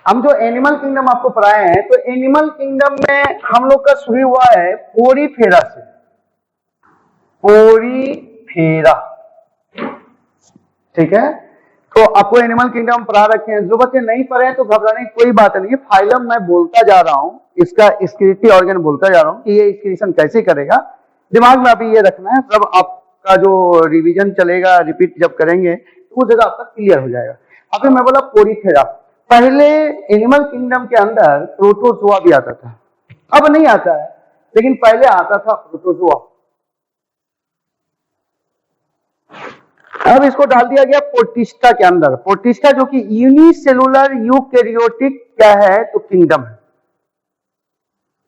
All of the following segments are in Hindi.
हम जो एनिमल किंगडम आपको पढ़ाए हैं, तो एनिमल किंगडम में हम लोग का शुरू हुआ है पोरीफेरा से। पोरीफेरा, ठीक है। तो आपको एनिमल किंगडम पढ़ा रखे हैं। जो बच्चे नहीं पढ़े हैं तो घबराने की कोई बात नहीं है। फाइलम मैं बोलता जा रहा हूं, इसका एक्सक्रीटरी ऑर्गन बोलता जा रहा हूं कि ये एक्सक्रीशन कैसे करेगा। दिमाग में अभी ये रखना है, जब आपका जो रिवीजन चलेगा, रिपीट जब करेंगे तो वो जगह आपका क्लियर हो जाएगा। अभी मैं बोला पोरीफेरा, पहले एनिमल किंगडम के अंदर प्रोटोजोआ भी आता था, अब नहीं आता है, लेकिन पहले आता था प्रोटोजोआ। अब इसको डाल दिया गया प्रोटिस्टा के अंदर। प्रोटिस्टा जो कि यूनिसेलुलर यूकैरियोटिक क्या है, तो किंगडम है।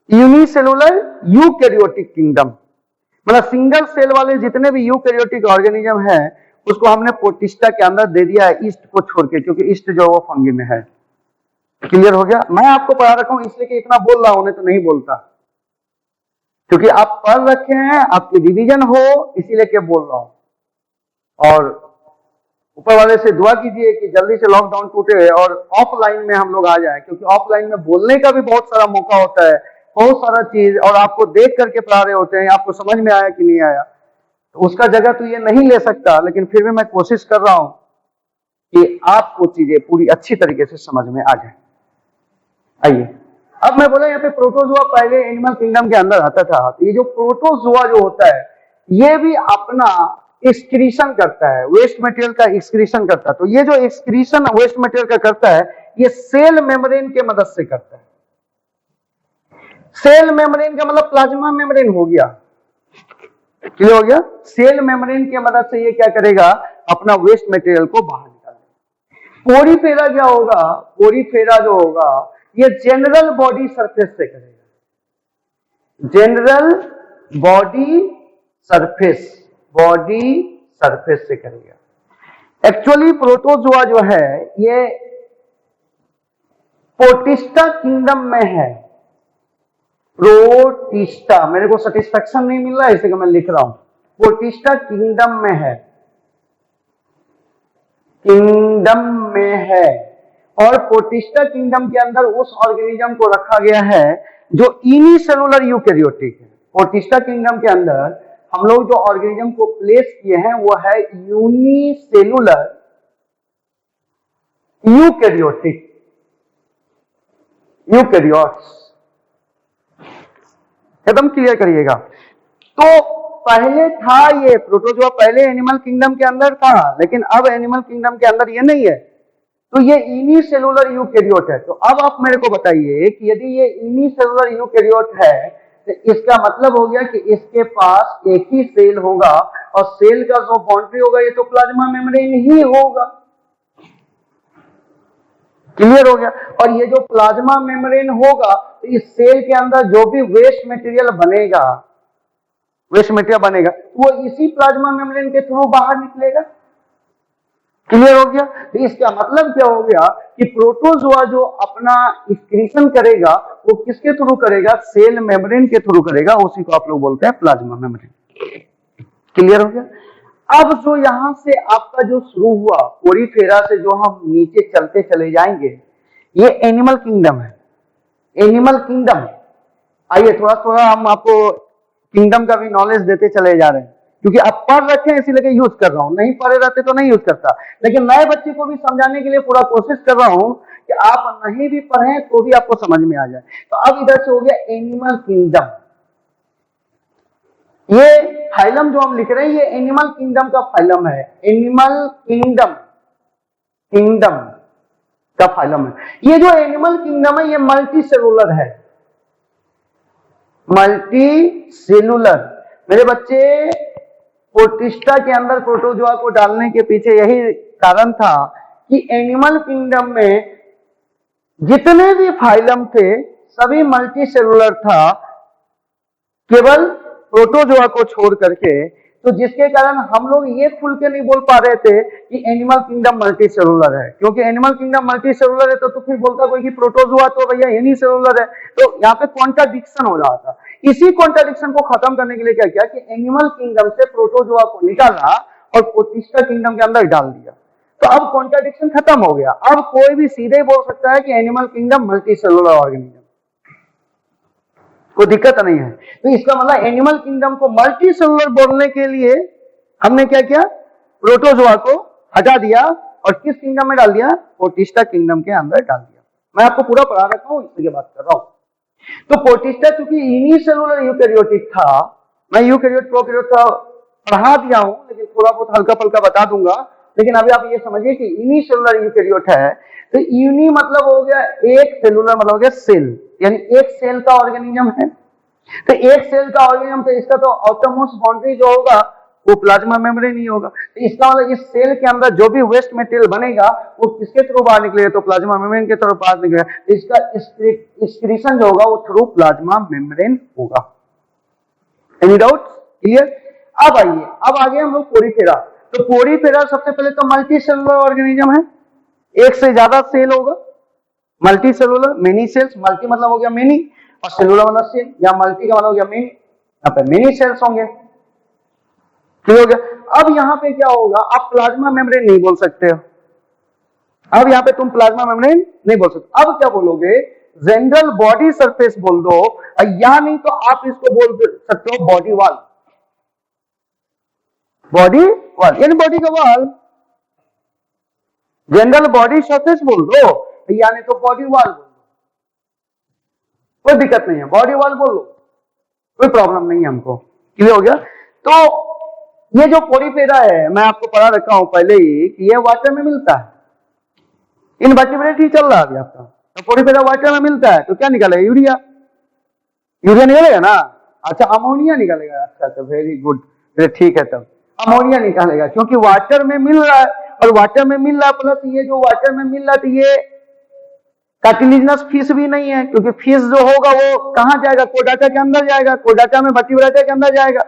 यूनिसेलुलर यूकैरियोटिक किंगडम मतलब सिंगल सेल वाले जितने भी यूकैरियोटिक ऑर्गेनिज्म है उसको हमने प्रोटिस्टा के अंदर दे दिया है, ईस्ट को छोड़ के, क्योंकि ईस्ट जो वो फंगी में है। क्लियर हो गया। मैं आपको पढ़ा रखा हूं इसलिए कि इतना बोल रहा हूं, नहीं तो नहीं बोलता, क्योंकि आप पढ़ रखे हैं, आपकी रिवीजन हो, इसीलिए क्या बोल रहा हूं। और ऊपर वाले से दुआ कीजिए कि जल्दी से लॉकडाउन टूटे और ऑफलाइन में हम लोग आ जाएं, क्योंकि ऑफलाइन में बोलने का भी बहुत सारा मौका होता है, बहुत सारा चीज, और आपको देख करके पढ़ा रहे होते हैं, आपको समझ में आया कि नहीं आया, तो उसका जगह तो ये नहीं ले सकता, लेकिन फिर भी मैं कोशिश कर रहा हूं कि आपको चीजें पूरी अच्छी तरीके से समझ में आ जाए। आइए, अब मैं बोला यहाँ पे प्रोटोजोआ पहले एनिमल किंगडम के अंदर आता था। तो ये जो प्रोटोजोआ जो होता है ये भी अपना एक्सक्रीशन करता है, वेस्ट मटेरियल का एक्सक्रीशन करता है। तो ये जो एक्सक्रीशन वेस्ट मटेरियल का करता है ये सेल मेम्ब्रेन के मदद से करता है। सेल मेम्ब्रेन का मतलब प्लाज्मा मेम्ब्रेन हो गया, क्लियर हो गया। सेल मेम्ब्रेन की मदद से ये क्या करेगा, अपना वेस्ट मटेरियल को बाहर निकालेगा। पोरीफेरा क्या होगा, पोरीफेरा जो होगा ये जनरल बॉडी सरफेस से करेगा। General body surface, body surface से करेगा। एक्चुअली प्रोटोजोआ जो है ये प्रोटिस्टा किंगडम में है। प्रोटिस्टा, मेरे को सेटिस्फेक्शन नहीं मिल रहा है इसलिए मैं लिख रहा हूं, प्रोटिस्टा किंगडम में है, किंगडम में है। और प्रोटिस्टा किंगडम के अंदर उस ऑर्गेनिज्म को रखा गया है जो यूनिसेलुलर यूकैरियोटिक है। प्रोटिस्टा किंगडम के अंदर हम लोग जो ऑर्गेनिज्म को प्लेस किए हैं वो है यूनिसेलुलर यूकैरियोटिक, यूकैरियोट्स। एकदम क्लियर करिएगा। तो पहले था ये प्रोटोजोआ, पहले एनिमल किंगडम के अंदर था, लेकिन अब एनिमल किंगडम के अंदर ये नहीं है। तो ये यूनिसेलुलर यूकैरियोट है। तो अब आप मेरे को बताइए कि यदि ये यूनिसेलुलर यूकैरियोट है तो इसका मतलब हो गया कि इसके पास एक ही सेल होगा, और सेल का जो बाउंड्री होगा ये तो प्लाज्मा मेम्ब्रेन ही होगा। क्लियर हो गया। और ये जो प्लाज्मा मेम्ब्रेन होगा तो इस सेल के अंदर जो भी वेस्ट मटेरियल बनेगा, वेस्ट मटेरियल बनेगा वो इसी प्लाज्मा मेम्ब्रेन के थ्रू बाहर निकलेगा। क्लियर हो गया। तो इसका मतलब क्या हो गया कि प्रोटोजोआ जो अपना एक्सक्रीशन करेगा वो किसके थ्रू करेगा, सेल मेम्ब्रेन के थ्रू करेगा, उसी को आप लोग बोलते हैं प्लाज्मा मेम्ब्रेन। क्लियर हो गया। अब जो यहां से आपका जो शुरू हुआ पोरीफेरा से जो हम नीचे चलते चले जाएंगे, ये एनिमल किंगडम है, एनिमल किंगडम। आइए थोड़ा थोड़ा हम आपको किंगडम का भी नॉलेज देते चले जा रहे हैं, क्योंकि आप पढ़ रखे हैं इसीलिए यूज कर रहा हूं, नहीं पढ़े रहते तो नहीं यूज करता। लेकिन नए बच्चे को भी समझाने के लिए पूरा कोशिश कर रहा हूं कि आप नहीं भी पढ़े तो भी आपको समझ में आ जाए। तो अब इधर से हो गया एनिमल किंगडम। ये फाइलम जो हम लिख रहे हैं ये एनिमल किंगडम का फाइलम है, एनिमल किंगडम, किंगडम का फाइलम है। ये जो एनिमल किंगडम है ये मल्टी सेलुलर है, मल्टी सेलुलर। मेरे बच्चे प्रोटिस्टा के अंदर प्रोटोजोआ को डालने के पीछे यही कारण था कि एनिमल किंगडम में जितने भी फाइलम थे सभी मल्टी सेलुलर था, केवल प्रोटोजोआ को छोड़ करके। तो जिसके कारण हम लोग ये खुल के नहीं बोल पा रहे थे कि एनिमल किंगडम मल्टी सेलुलर है, क्योंकि एनिमल किंगडम मल्टी सेलुलर है तो फिर बोलता कोई कि प्रोटोजोआ तो भैया यूनिसेलुलर है। तो यहाँ पे कॉन्ट्राडिक्शन हो रहा था। इसी कॉन्ट्राडिक्शन को खत्म करने के लिए क्या किया कि एनिमल किंगडम से प्रोटोजोआ को निकाला और प्रोटिस्टा किंगडम के अंदर डाल दिया। तो अब कॉन्ट्राडिक्शन खत्म हो गया। अब कोई भी सीधे बोल सकता है कि animal kingdom multi cellular organism, कोई दिक्कत नहीं है। तो इसका मतलब एनिमल किंगडम को मल्टी सेलुलर बोलने के लिए हमने क्या किया, प्रोटोजोआ को हटा दिया और किस किंगडम में डाल दिया, प्रोटिस्टा किंगडम के अंदर डाल दिया। मैं आपको पूरा पढ़ा रखा हूं, इसलिए बात कर रहा हूं। तो प्रोटिस्टा चूंकि यूनिसेलुलर यूकैरियोटिक था, मैं यूकैरियोट प्रोकैरियोट का पढ़ा दिया हूं, लेकिन थोड़ा बहुत हल्का फुल्का बता दूंगा। लेकिन अभी आप ये समझिए कि यूनिसेलुलर यूकैरियोट है, तो यूनि मतलब हो गया एक, सेलुलर मतलब हो गया सेल, यानी एक सेल का ऑर्गेनिज्म है। तो एक सेल का ऑर्गेनिज्म, तो इसका तो आउटरमोस्ट बाउंड्री जो होगा वो प्लाज्मा मेम्ब्रेन ही होगा। तो इसका मतलब इस सेल के अंदर जो भी वेस्ट मटेरियल बनेगा वो किसके थ्रू बाहर निकलेगा, तो प्लाज्मा मेम्ब्रेन के तरफ बाहर निकलेगा। इसका एक्सक्रीशन जो होगा वो थ्रू प्लाज्मा मेम्ब्रेन होगा। Any doubt, clear? अब आगे हम लोग पोरीफेरा। तो पोरीफेरा सबसे पहले तो मल्टी सेलुलर ऑर्गेनिज्म है, एक से ज्यादा सेल होगा। Multi cellular, many cells, multi मतलब हो गया मेनी और सेलुलर मतलब सेल, या मल्टी का मतलब हो गया मेनी, यहाँ पे मेनी सेल्स होंगे। ठीक हो गया। अब यहाँ पे क्या होगा, आप प्लाज्मा मेम्ब्रेन नहीं बोल सकते हो। अब यहाँ पे तुम प्लाज्मा मेम्ब्रेन नहीं बोल सकते। अब क्या बोलोगे, जनरल बॉडी सरफेस बोल दो, या नहीं तो आप इसको बोल सकते हो बॉडी वॉल। बॉडी वॉल यानी बॉडी का वॉल, जनरल बॉडी सरफेस बोल दो, या नहीं तो बॉडी वॉल बोल दो, कोई दिक्कत नहीं है। बॉडी वॉल बोल दो, कोई प्रॉब्लम नहीं है हमको। क्लियर हो गया। तो ये जो पोरीफेरा है, मैं आपको पढ़ा रखा हूं पहले ही कि ये वाटर में मिलता है। इनवर्टिब्रेट ही चल रहा है अभी आपका, तो पोरीफेरा वाटर में मिलता है, तो क्या निकालेगा, यूरिया। यूरिया निकलेगा ना, अच्छा अमोनिया निकालेगा। अच्छा, वेरी गुड, ठीक है। तब अमोनिया निकालेगा क्योंकि वाटर में मिल रहा है, और वाटर में मिल रहा है प्लस ये जो वाटर में मिल रहा है, तो ये कार्टिलेजिनस फिश भी नहीं है, क्योंकि फिश जो होगा वो कहां जाएगा, कोडाटा के अंदर जाएगा, कोडाटा में वर्टिब्रेटा के अंदर जाएगा।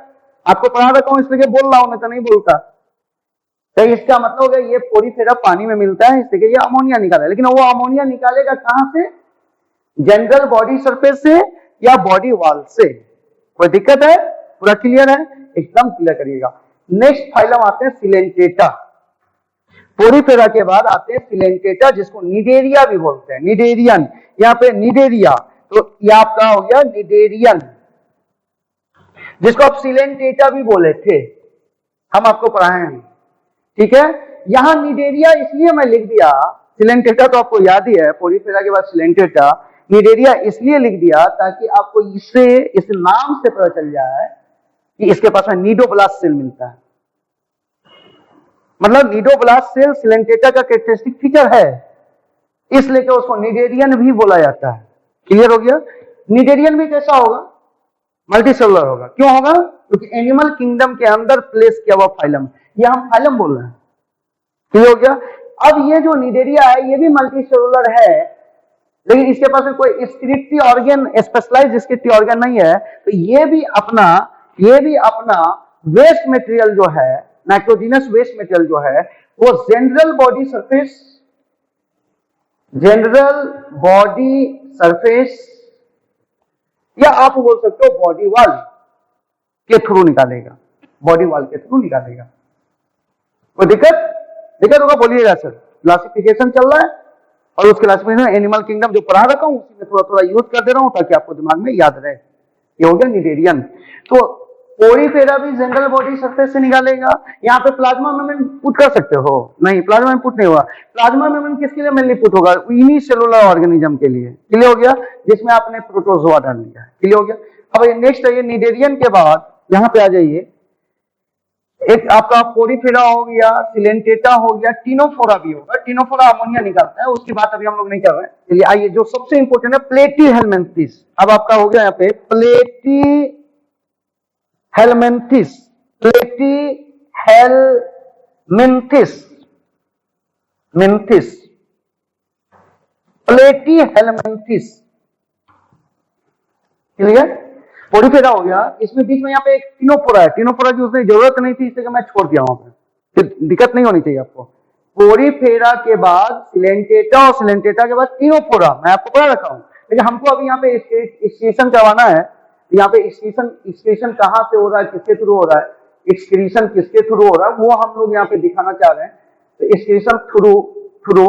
आपको पढ़ा रखा हूं इसलिए बोल रहा हूं, मैं तो नहीं बोलता। तो इसका मतलब होगा ये पोरीफेरा पानी में मिलता है, इसलिए ये अमोनिया निकाला, लेकिन वो अमोनिया निकालेगा कहां से, जनरल बॉडी सरफेस से या बॉडी वॉल से। कोई दिक्कत है, पूरा क्लियर है, एकदम क्लियर करिएगा। नेक्स्ट फाइलम आते हैं सिलेंटेटा। पोरीफेरा के बाद आते हैं सिलेंटेटा, जिसको निडेरिया भी बोलते हैं, निडेरियन। यहाँ पे निडेरिया, तो ये आपका हो गया निडेरियन, जिसको आप सिलेंटेटा भी बोले थे, हम आपको पढ़ाए हैं। ठीक है, यहां निडेरिया इसलिए मैं लिख दिया, सिलेंटेटा तो आपको याद ही है, पोरीफेरा के बाद सिलेंटेटा, निडेरिया इसलिए लिख दिया ताकि आपको इससे, इस नाम से पता चल जाए कि इसके पास में नीडोब्लास्ट सेल मिलता है। मतलब नीडोब्लास्ट सेल सिलेंटेटा का कैरेक्टरिस्टिक फीचर है, इसलिए उसको निडेरियन भी बोला जाता है। क्लियर हो गया। निडेरियन भी कैसा होगा, मल्टी सेलुलर होगा। क्यों होगा, क्योंकि एनिमल किंगडम के अंदर प्लेस किया हुआ फाइलम, ये हम फाइलम बोल रहे हैं। क्लियर हो गया। अब ये जो निडेरिया है ये भी मल्टी सेलुलर है, लेकिन इसके पास में कोई स्क्रिप्टी ऑर्गन, स्पेशलाइज्ड स्क्रिप्टी ऑर्गन नहीं है, तो ये भी अपना वेस्ट मटेरियल जो है, नाइट्रोजिनस वेस्ट मटेरियल जो है, वो जनरल बॉडी सरफेस या आप बोल सकते हो बॉडी वॉल के थ्रू निकालेगा, बॉडी वॉल के थ्रू निकालेगा। कोई दिक्कत होगा बोलिएगा सर। क्लासिफिकेशन चल रहा है और उस क्लासिफिकेशन एनिमल किंगडम जो पढ़ा रखा हूं उसी में थोड़ा थोड़ा यूज कर दे रहा हूं ताकि आपको दिमाग में याद रहे। ये हो गया निडेरियन। तो पोरीफेरा भी जनरल बॉडी सरफेस से निकालेगा। यहाँ पे प्लाज्मा मेम्ब्रेन पुट कर सकते हो, नहीं प्लाज्मा मेम्ब्रेन पुट नहीं हुआ। प्लाज्मा मेम्ब्रेन किसके लिए मेनली पुट होगा, यूनिसेलुलर ऑर्गेनिज्म के लिए। क्लियर हो गया, जिसमें आपने प्रोटोजोआ डाल दिया। क्लियर हो गया। अब ये नेक्स्ट है, ये निडेरियन के बाद यहाँ पे आ जाइए, एक आपका पोरीफेरा हो गया, सिलेंटेटा हो गया, टिनोफोरा भी होगा। टिनोफोरा अमोनिया निकालता है, उसकी बात अभी हम लोग नहीं कर रहे हैं। चलिए आइए, जो सबसे इंपॉर्टेंट है प्लेटीहेलमिन्थिस। अब आपका हो गया यहाँ पे प्लेटीहेलमिन्थिस, प्लेटीहेलमिन्थिस। क्लियर। पोरीफेरा हो गया, इसमें बीच में यहाँ पे एक टिनोफोरा है। टिनोफोरा की उसमें जरूरत नहीं थी, इसलिए मैं छोड़ दिया वहां पे, दिक्कत नहीं होनी चाहिए आपको। पोरीफेरा के बाद सिलेंटेटा और सिलेंटेटा के बाद टिनोफोरा, मैं आपको पढ़ा रखा हूं, लेकिन हमको अभी यहाँ पे एक्सक्रीशन करवाना है। यहाँ पे एक्सक्रीशन कहाँ से हो रहा है, किसके थ्रू हो रहा है, एक्सक्रीशन किसके थ्रू हो रहा है, वो हम लोग यहाँ पे दिखाना चाह रहे हैं। तो एक्सक्रीशन थ्रू थ्रू,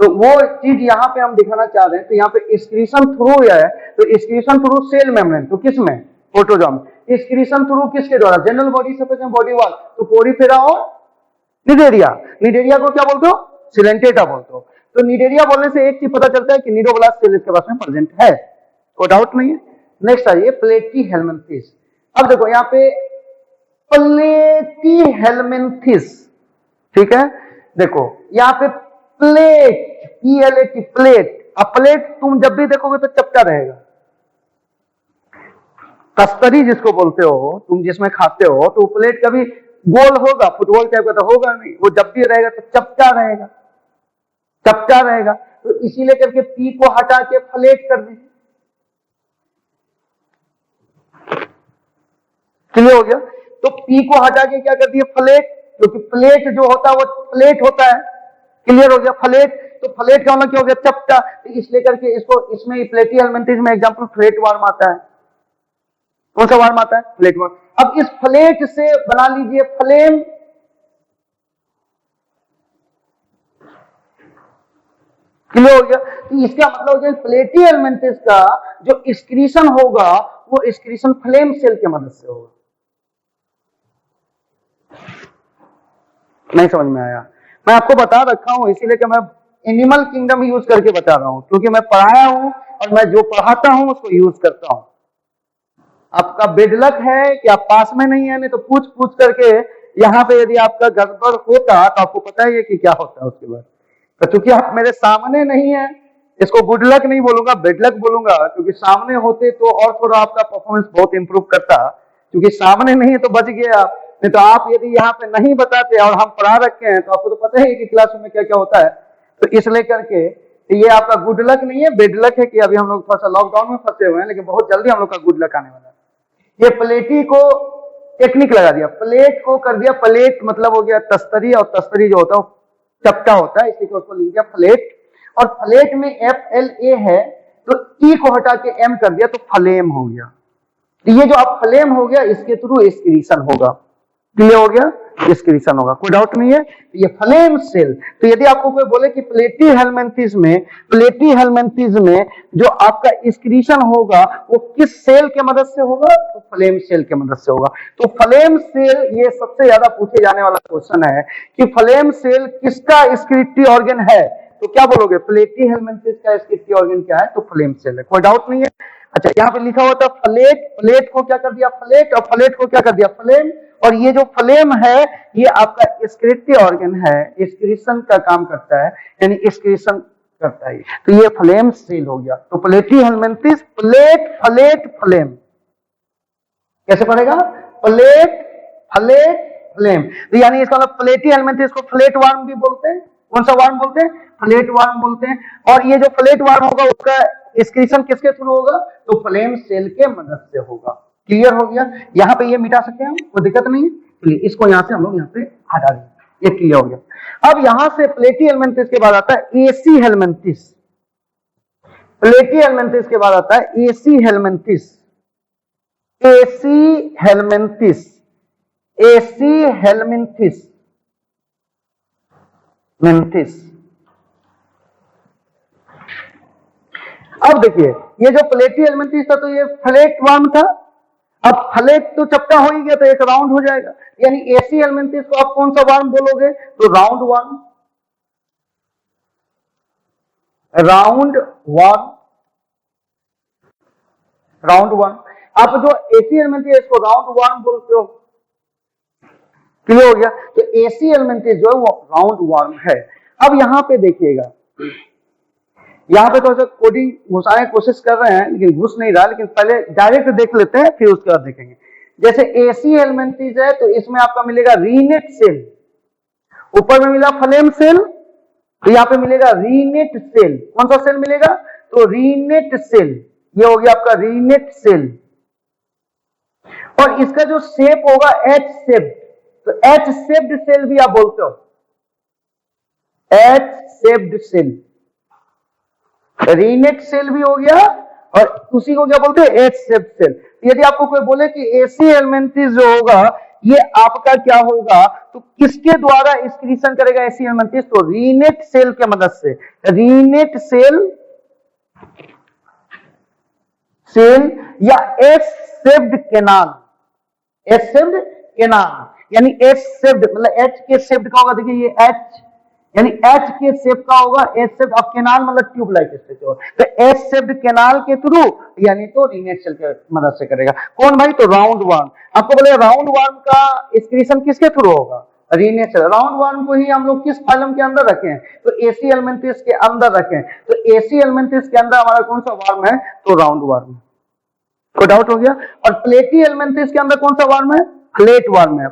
तो वो चीज यहाँ पे हम दिखाना चाह रहे हैं। तो यहाँ पे एक्सक्रीशन थ्रू है, तो एक्सक्रीशन थ्रू सेल मेम्ब्रेन, तो किसमें, प्रोटोजोम। एक्सक्रीशन थ्रू किसके द्वारा, जनरल बॉडी सरफेस में बॉडी वॉल, तो पोरीफेरा और निडेरिया। निडेरिया को क्या बोलते हो, सिलेंटेटा बोलते हो। तो निडेरिया बोलने से एक चीज पता चलता है कि निडोब्लास्ट सेल इसके पास में प्रेजेंट है, कोई डाउट नहीं है। नेक्स्ट आइए प्लेटीहेल्मिन्थिस। अब देखो यहाँ पे प्लेटीहेल्मिन्थिस, ठीक है, देखो यहाँ पे प्लेट, PLAT प्लेट। अब प्लेट तुम जब भी देखोगे तो चपटा रहेगा। तस्तरी जिसको बोलते हो तुम, जिसमें खाते हो, तो प्लेट कभी गोल होगा, फुटबॉल टाइप का तो होगा नहीं, वो जब भी रहेगा तो चपटा रहेगा, चपटा रहेगा। तो इसीलिए करके पी को हटा के फ्लेट कर दीजिए। क्लियर हो गया। तो पी को हटा के क्या कर दिए, फ्लेट, क्योंकि प्लेट जो होता है वो फ्लेट होता है। क्लियर हो गया, फ्लेट। तो फ्लेट का मतलब क्या हो गया, चपटा। तो इसलिए करके इसको, इसमें प्लेटीहेल्मिन्थिस में एग्जांपल फ्लेट वार्म आता है। कौन सा वार्म आता है, फ्लेट वार्म। अब इस फ्लेट से बना लीजिए फ्लेम। क्लियर हो गया। तो इसका मतलब हो गया प्लेटीहेल्मिन्थिस का जो एक्सक्रीशन होगा वो एक्सक्रीशन फ्लेम सेल की मदद से होगा। नहीं समझ में आया, मैं आपको बता रखा हूं इसीलिए कि मैं एनिमल किंगडम यूज करके बता रहा हूं, क्योंकि मैं पढ़ाया हूं और मैं जो पढ़ाता हूं उसको यूज करता हूं। आपका बेडलक है कि आप पास में नहीं है, नहीं तो पूछ पूछ करके यहाँ पे यदि आपका गड़बड़ होता तो आपको पता ही है कि क्या होता है उसके बाद। तो चूंकि आप मेरे सामने नहीं है, इसको गुड लक नहीं बोलूंगा, बेडलक बोलूंगा, क्योंकि सामने होते तो और थोड़ा आपका परफॉर्मेंस बहुत इंप्रूव करता। क्योंकि सामने नहीं है तो बच गए आप, नहीं तो आप यदि यहाँ पे नहीं बताते और हम पढ़ा रखे हैं तो आपको तो पता ही कि क्लास में क्या क्या होता है। तो इसलिए करके ये आपका गुड लक नहीं है, बेड लक है कि अभी हम लोग थोड़ा सा लॉकडाउन में फंसे हुए हैं, लेकिन बहुत जल्दी हम लोग का गुड लक आने वाला है। ये प्लेटी को टेक्निक लगा दिया, प्लेट को कर दिया प्लेट, मतलब हो गया तस्तरी, और तस्तरी जो होता है वो चपटा होता है, इसी को उसको लिख दिया प्लेट। और प्लेट में FLA है तो E को हटा के M कर दिया तो फ्लेम हो गया। तो ये जो अब फ्लेम हो गया इसके थ्रू एक्सक्रीशन होगा। क्लियर हो गया, एक्सक्रीशन होगा, कोई डाउट नहीं है। ये फ्लेम सेल। तो यदि आपको कोई बोले कि प्लेटीहेल्मिन्थिस में जो आपका एक्सक्रीशन होगा वो किस सेल के मदद से होगा, तो फ्लेम सेल के मदद से होगा। तो फ्लेम सेल, ये सबसे ज्यादा पूछे जाने वाला क्वेश्चन है कि फ्लेम सेल किसका एक्सक्रीटरी ऑर्गन है, तो क्या बोलोगे, प्लेटीहेल्मिन्थिस का एक्सक्रीटरी ऑर्गन क्या है, तो फ्लेम सेल है, कोई डाउट नहीं है। अच्छा, यहाँ पे लिखा हुआ था फ्लेट, प्लेट को क्या कर दिया फ्लेट, और फ्लेट को क्या कर दिया फ्लेम। और ये जो फ्लेम है ये आपका एक्सक्रीटरी ऑर्गन है, एक्सक्रीशन का काम करता है, यानी एक्सक्रीशन करता है। तो ये फ्लेम सेल हो गया। तो प्लेटीहेल्मिन्थिस, प्लेट फ्लेट फ्लेम, कैसे पढ़ेगा, प्लेट फ्लेट फ्लेम। तो यानी इसका मतलब प्लेटीहेल्मिन्थिस को फ्लेट वार्म भी बोलते हैं। कौन सा वार्म बोलते हैं, फ्लेट वार्म बोलते हैं। और ये जो फ्लेट वार्म होगा उसका एक्सक्रीशन किसके थ्रू होगा, तो फ्लेम सेल के मदद से होगा। क्लियर हो गया। यहाँ पे ये मिटा सकते हैं हम, कोई दिक्कत नहीं है। चलिए इसको यहाँ से हम लोग यहाँ पे हटा देंगे, ये क्लियर हो गया। अब यहाँ से प्लेटीहेल्मिन्थिस के बाद आता है AC हेल्मिन्थिस। प्लेटीहेल्मिन्थिस के बाद आता है AC हेल्मिन्थिस। AC हेल्मिन्थिस, AC हेल्मिन्थिस मेंथिस। अब देखिए ये जो प्लेटीहेल्मिन्थिस था तो ये फ्लेट वार्म था। अब फ्लेट तो चपटा हो ही गया तो एक राउंड हो जाएगा, यानी AC हेल्मिन्थिस को आप कौन सा वार्म बोलोगे, तो round worm, round worm, round worm. आप जो AC हेल्मिन्थिस इसको राउंड वार्म बोलते हो। क्लियर हो गया। तो AC हेल्मिन्थिस जो है वो राउंड वार्म है। अब यहां पे देखिएगा, यहां पे थोड़ा सा कोडिंग घुसाने की कोशिश कर रहे हैं लेकिन घुस नहीं रहा, लेकिन पहले डायरेक्ट देख लेते हैं फिर उसके बाद देखेंगे। जैसे AC हेल्मिन्थिस है तो इसमें आपका मिलेगा रीनेट सेल, ऊपर में मिला फ्लेम सेल, तो यहाँ पे मिलेगा रीनेट सेल। कौन सा सेल मिलेगा, तो रीनेट सेल, ये हो गया आपका रीनेट सेल। और इसका जो शेप होगा H शेप्ड, तो H शेप्ड सेल भी आप बोलते हो, H शेप्ड सेल, रीनेट सेल भी हो गया और उसी को क्या बोलते हैं, H शेप्ड सेल। यदि आपको कोई बोले कि AC हेल्मिन्थिस जो होगा ये आपका क्या होगा, तो किसके द्वारा एक्सक्रीशन करेगा एसी एलिमेंटिस, तो रीनेट सेल के मदद से, रीनेट सेल या S shaped canal, S shaped canal यानी एच शेप्ड, मतलब एच के शेप्ड का होगा, देखिए ये एच यानी एच के शेप का होगा, एच शेप्ड, अब कैनाल मतलब ट्यूब लाइक स्ट्रक्चर, तो एच शेप्ड कैनाल के थ्रू यानी तो रीनेट सेल के मदद से करेगा। कौन भाई, तो राउंड वर्म। आपको बोले राउंड वर्म का एक्सक्रीशन किसके थ्रू होगा, रीनेट सेल। राउंड वर्म को ही हम लोग किस फाइलम के अंदर रखे हैं, तो एसी एलिमेंटिस के अंदर रखे हैं। तो एसी एलिमेंटिस के अंदर हमारा कौन सा वर्म है, तो राउंड वर्म। कोई डाउट हो गया। और प्लेटी एलिमेंटिस के अंदर कौन सा वर्म है, फ्लेट वर्म है,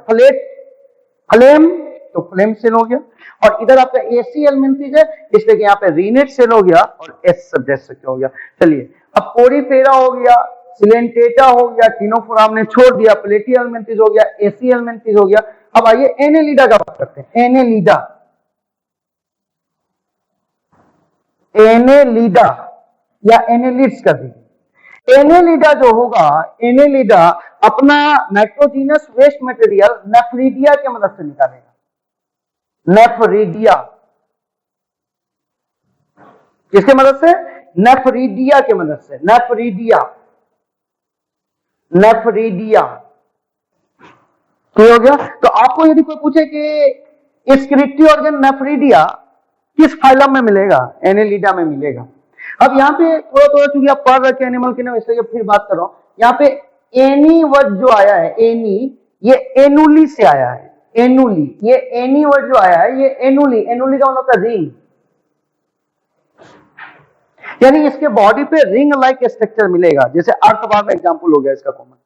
फ्लेम, तो फ्लेम सेल हो गया। और इधर आपका एसी एलिमेंटिस है, इसलिए कि यहाँ पे रीनेट सेल हो गया और एस सब्जेक्ट हो गया। चलिए अब पोरीफेरा हो गया, सिलेंटेटा हो गया, टिनोफोरा हमने छोड़ दिया, प्लेटी एलिमेंटिस हो गया, एसी एलिमेंटिस हो गया। अब आइए एनेलिडा का बात करते हैं। एनेलिडा या एनेलिड्स कर दीजिए। एनेलिडा जो होगा, एनेलिडा अपना नाइट्रोजीनस वेस्ट मटेरियल नेफ्रिडिया के मदद से निकालेगा। नेफ्रिडिया किसके मदद से, नेफ्रिडिया के मदद से, नेफ्रिडिया हो गया। तो आपको यदि कोई पूछे कि एक्सक्रीटरी ऑर्गन नेफ्रिडिया किस फाइलम में मिलेगा, एनेलिडा में मिलेगा। अब यहाँ पे थोड़ा थोड़ा चूंकि आप पढ़ रखे एनिमल के नाम, इसलिए फिर बात कर रहा हूं। यहाँ पे एनी वर्ड जो आया है, एनी, ये एनुली से आया है, एनुली, ये एनी वर्ड जो आया है ये एनुली का मतलब है रिंग, यानी इसके बॉडी पे रिंग लाइक स्ट्रक्चर मिलेगा। जैसे अर्थवर्म एग्जांपल हो गया इसका कॉमन,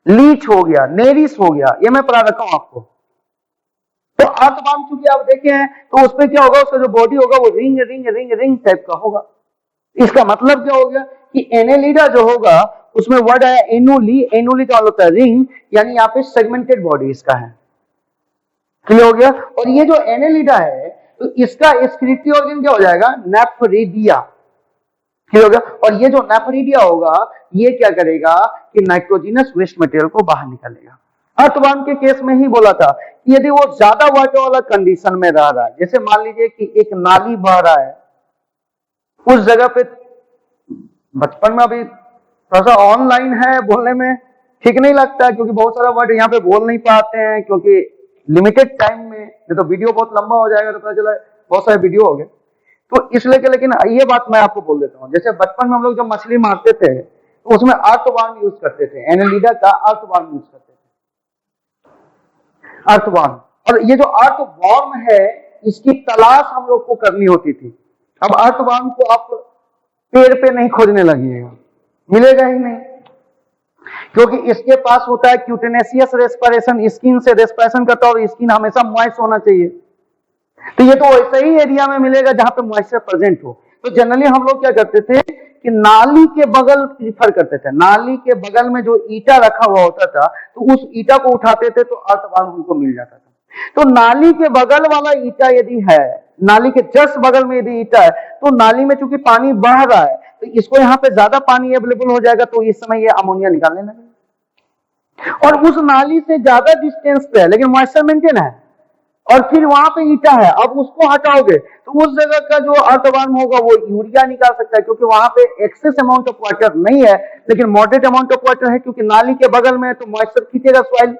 लीच हो गया, नेरिस हो गया, ये मैं पढ़ा रखा हूं आपको। तो अर्थवर्म चूंकि आप देखे हैं तो उसमें क्या होगा, उसका जो बॉडी होगा वो रिंग टाइप का होगा। इसका मतलब क्या हो गया कि एनेलिडा जो होगा उसमें वर्ड आया एनुली का मतलब है रिंग, यानी यहाँ पे सेगमेंटेड बॉडी इसका है। क्लियर हो गया। और ये जो एनेलिडा है तो इसका एक्सक्रीटरी ऑर्गन क्या हो जाएगा, नेफ्रिडिया। क्लियर हो गया। और ये जो नेफ्रिडिया होगा ये क्या करेगा कि नाइट्रोजीनस वेस्ट मटेरियल को बाहर निकालेगा। अर्थवर्म के केस में ही बोला था कि यदि वो ज्यादा वाटर वाला कंडीशन में रह रहा है, जैसे मान लीजिए कि एक नाली बह रहा है, उस जगह पे बचपन में, अभी थोड़ा सा ऑनलाइन है बोलने में ठीक नहीं लगता क्योंकि बहुत सारा वर्ड यहाँ पे बोल नहीं पाते हैं क्योंकि लिमिटेड टाइम में, नहीं तो वीडियो बहुत लंबा हो जाएगा तो पता चला बहुत सारे वीडियो हो गए, तो इसलिए के। लेकिन ये बात मैं आपको बोल देता हूँ, जैसे बचपन में हम लोग जब मछली मारते थे तो उसमें अर्थवर्म यूज करते थे, एनेलिडा का अर्थवर्म यूज करते थे, अर्थवर्म। और ये जो अर्थवर्म है इसकी तलाश हम लोग को करनी होती थी। अब अर्थवर्म को आप पेड़ पे नहीं खोजने लगिएगा, मिलेगा ही नहीं, क्योंकि इसके पास होता है क्यूटेनेसियस रेस्पिरेशन, स्किन से रेस्पिरेशन करता है और स्किन हमेशा मॉइस्ट होना चाहिए। तो ये तो वैसे ही एरिया में मिलेगा जहां पे मॉइस्चर प्रेजेंट हो। तो जनरली हम लोग क्या करते थे कि नाली के बगल प्रीफर करते थे, नाली के बगल में जो ईटा रखा हुआ होता था तो उस ईटा को उठाते थे तो अर्थवर्म हमको मिल जाता था। तो नाली के बगल वाला ईटा यदि है, नाली के जस्ट बगल में यदि ईटा है तो नाली में चूंकि पानी बह रहा है तो इसको यहाँ पे ज्यादा पानी अवेलेबल हो जाएगा, तो इस समय ये अमोनिया निकालने लगेगा। और उस नाली से ज्यादा डिस्टेंस पे है लेकिन मॉइस्चर मेंटेन है और फिर वहां पे ईटा है, अब उसको हटाओगे तो उस जगह का जो अर्थवर्म होगा वो यूरिया निकाल सकता है क्योंकि वहां पे एक्सेस अमाउंट ऑफ वाटर नहीं है लेकिन मॉडरेट अमाउंट ऑफ वाटर है, क्योंकि नाली के बगल में है तो मॉइस्चर खींचेगा सॉइल,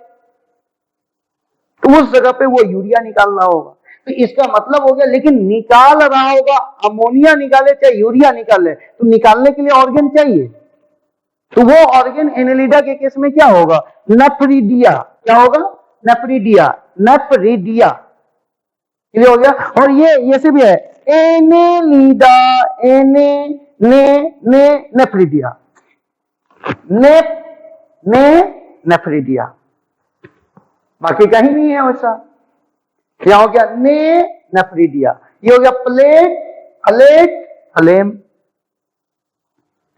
तो उस जगह पे वो यूरिया निकालना होगा। तो इसका मतलब हो गया, लेकिन निकाल रहा होगा, अमोनिया निकाले चाहे यूरिया निकाले, तो निकालने के लिए ऑर्गन चाहिए, तो वो ऑर्गन एनेलिडा के केस में क्या होगा, नेफ्रिडिया। क्या होगा, नेफ्रिडिया, नेफ्रिडिया। क्लियर हो गया। और ये से भी है एनेलिडा, नेफ्रिडिया, नेफ्रिडिया, बाकी कहीं नहीं है वैसा। क्या हो गया, नेफ्रिडिया। ये हो गया प्लेट, फ्लेम,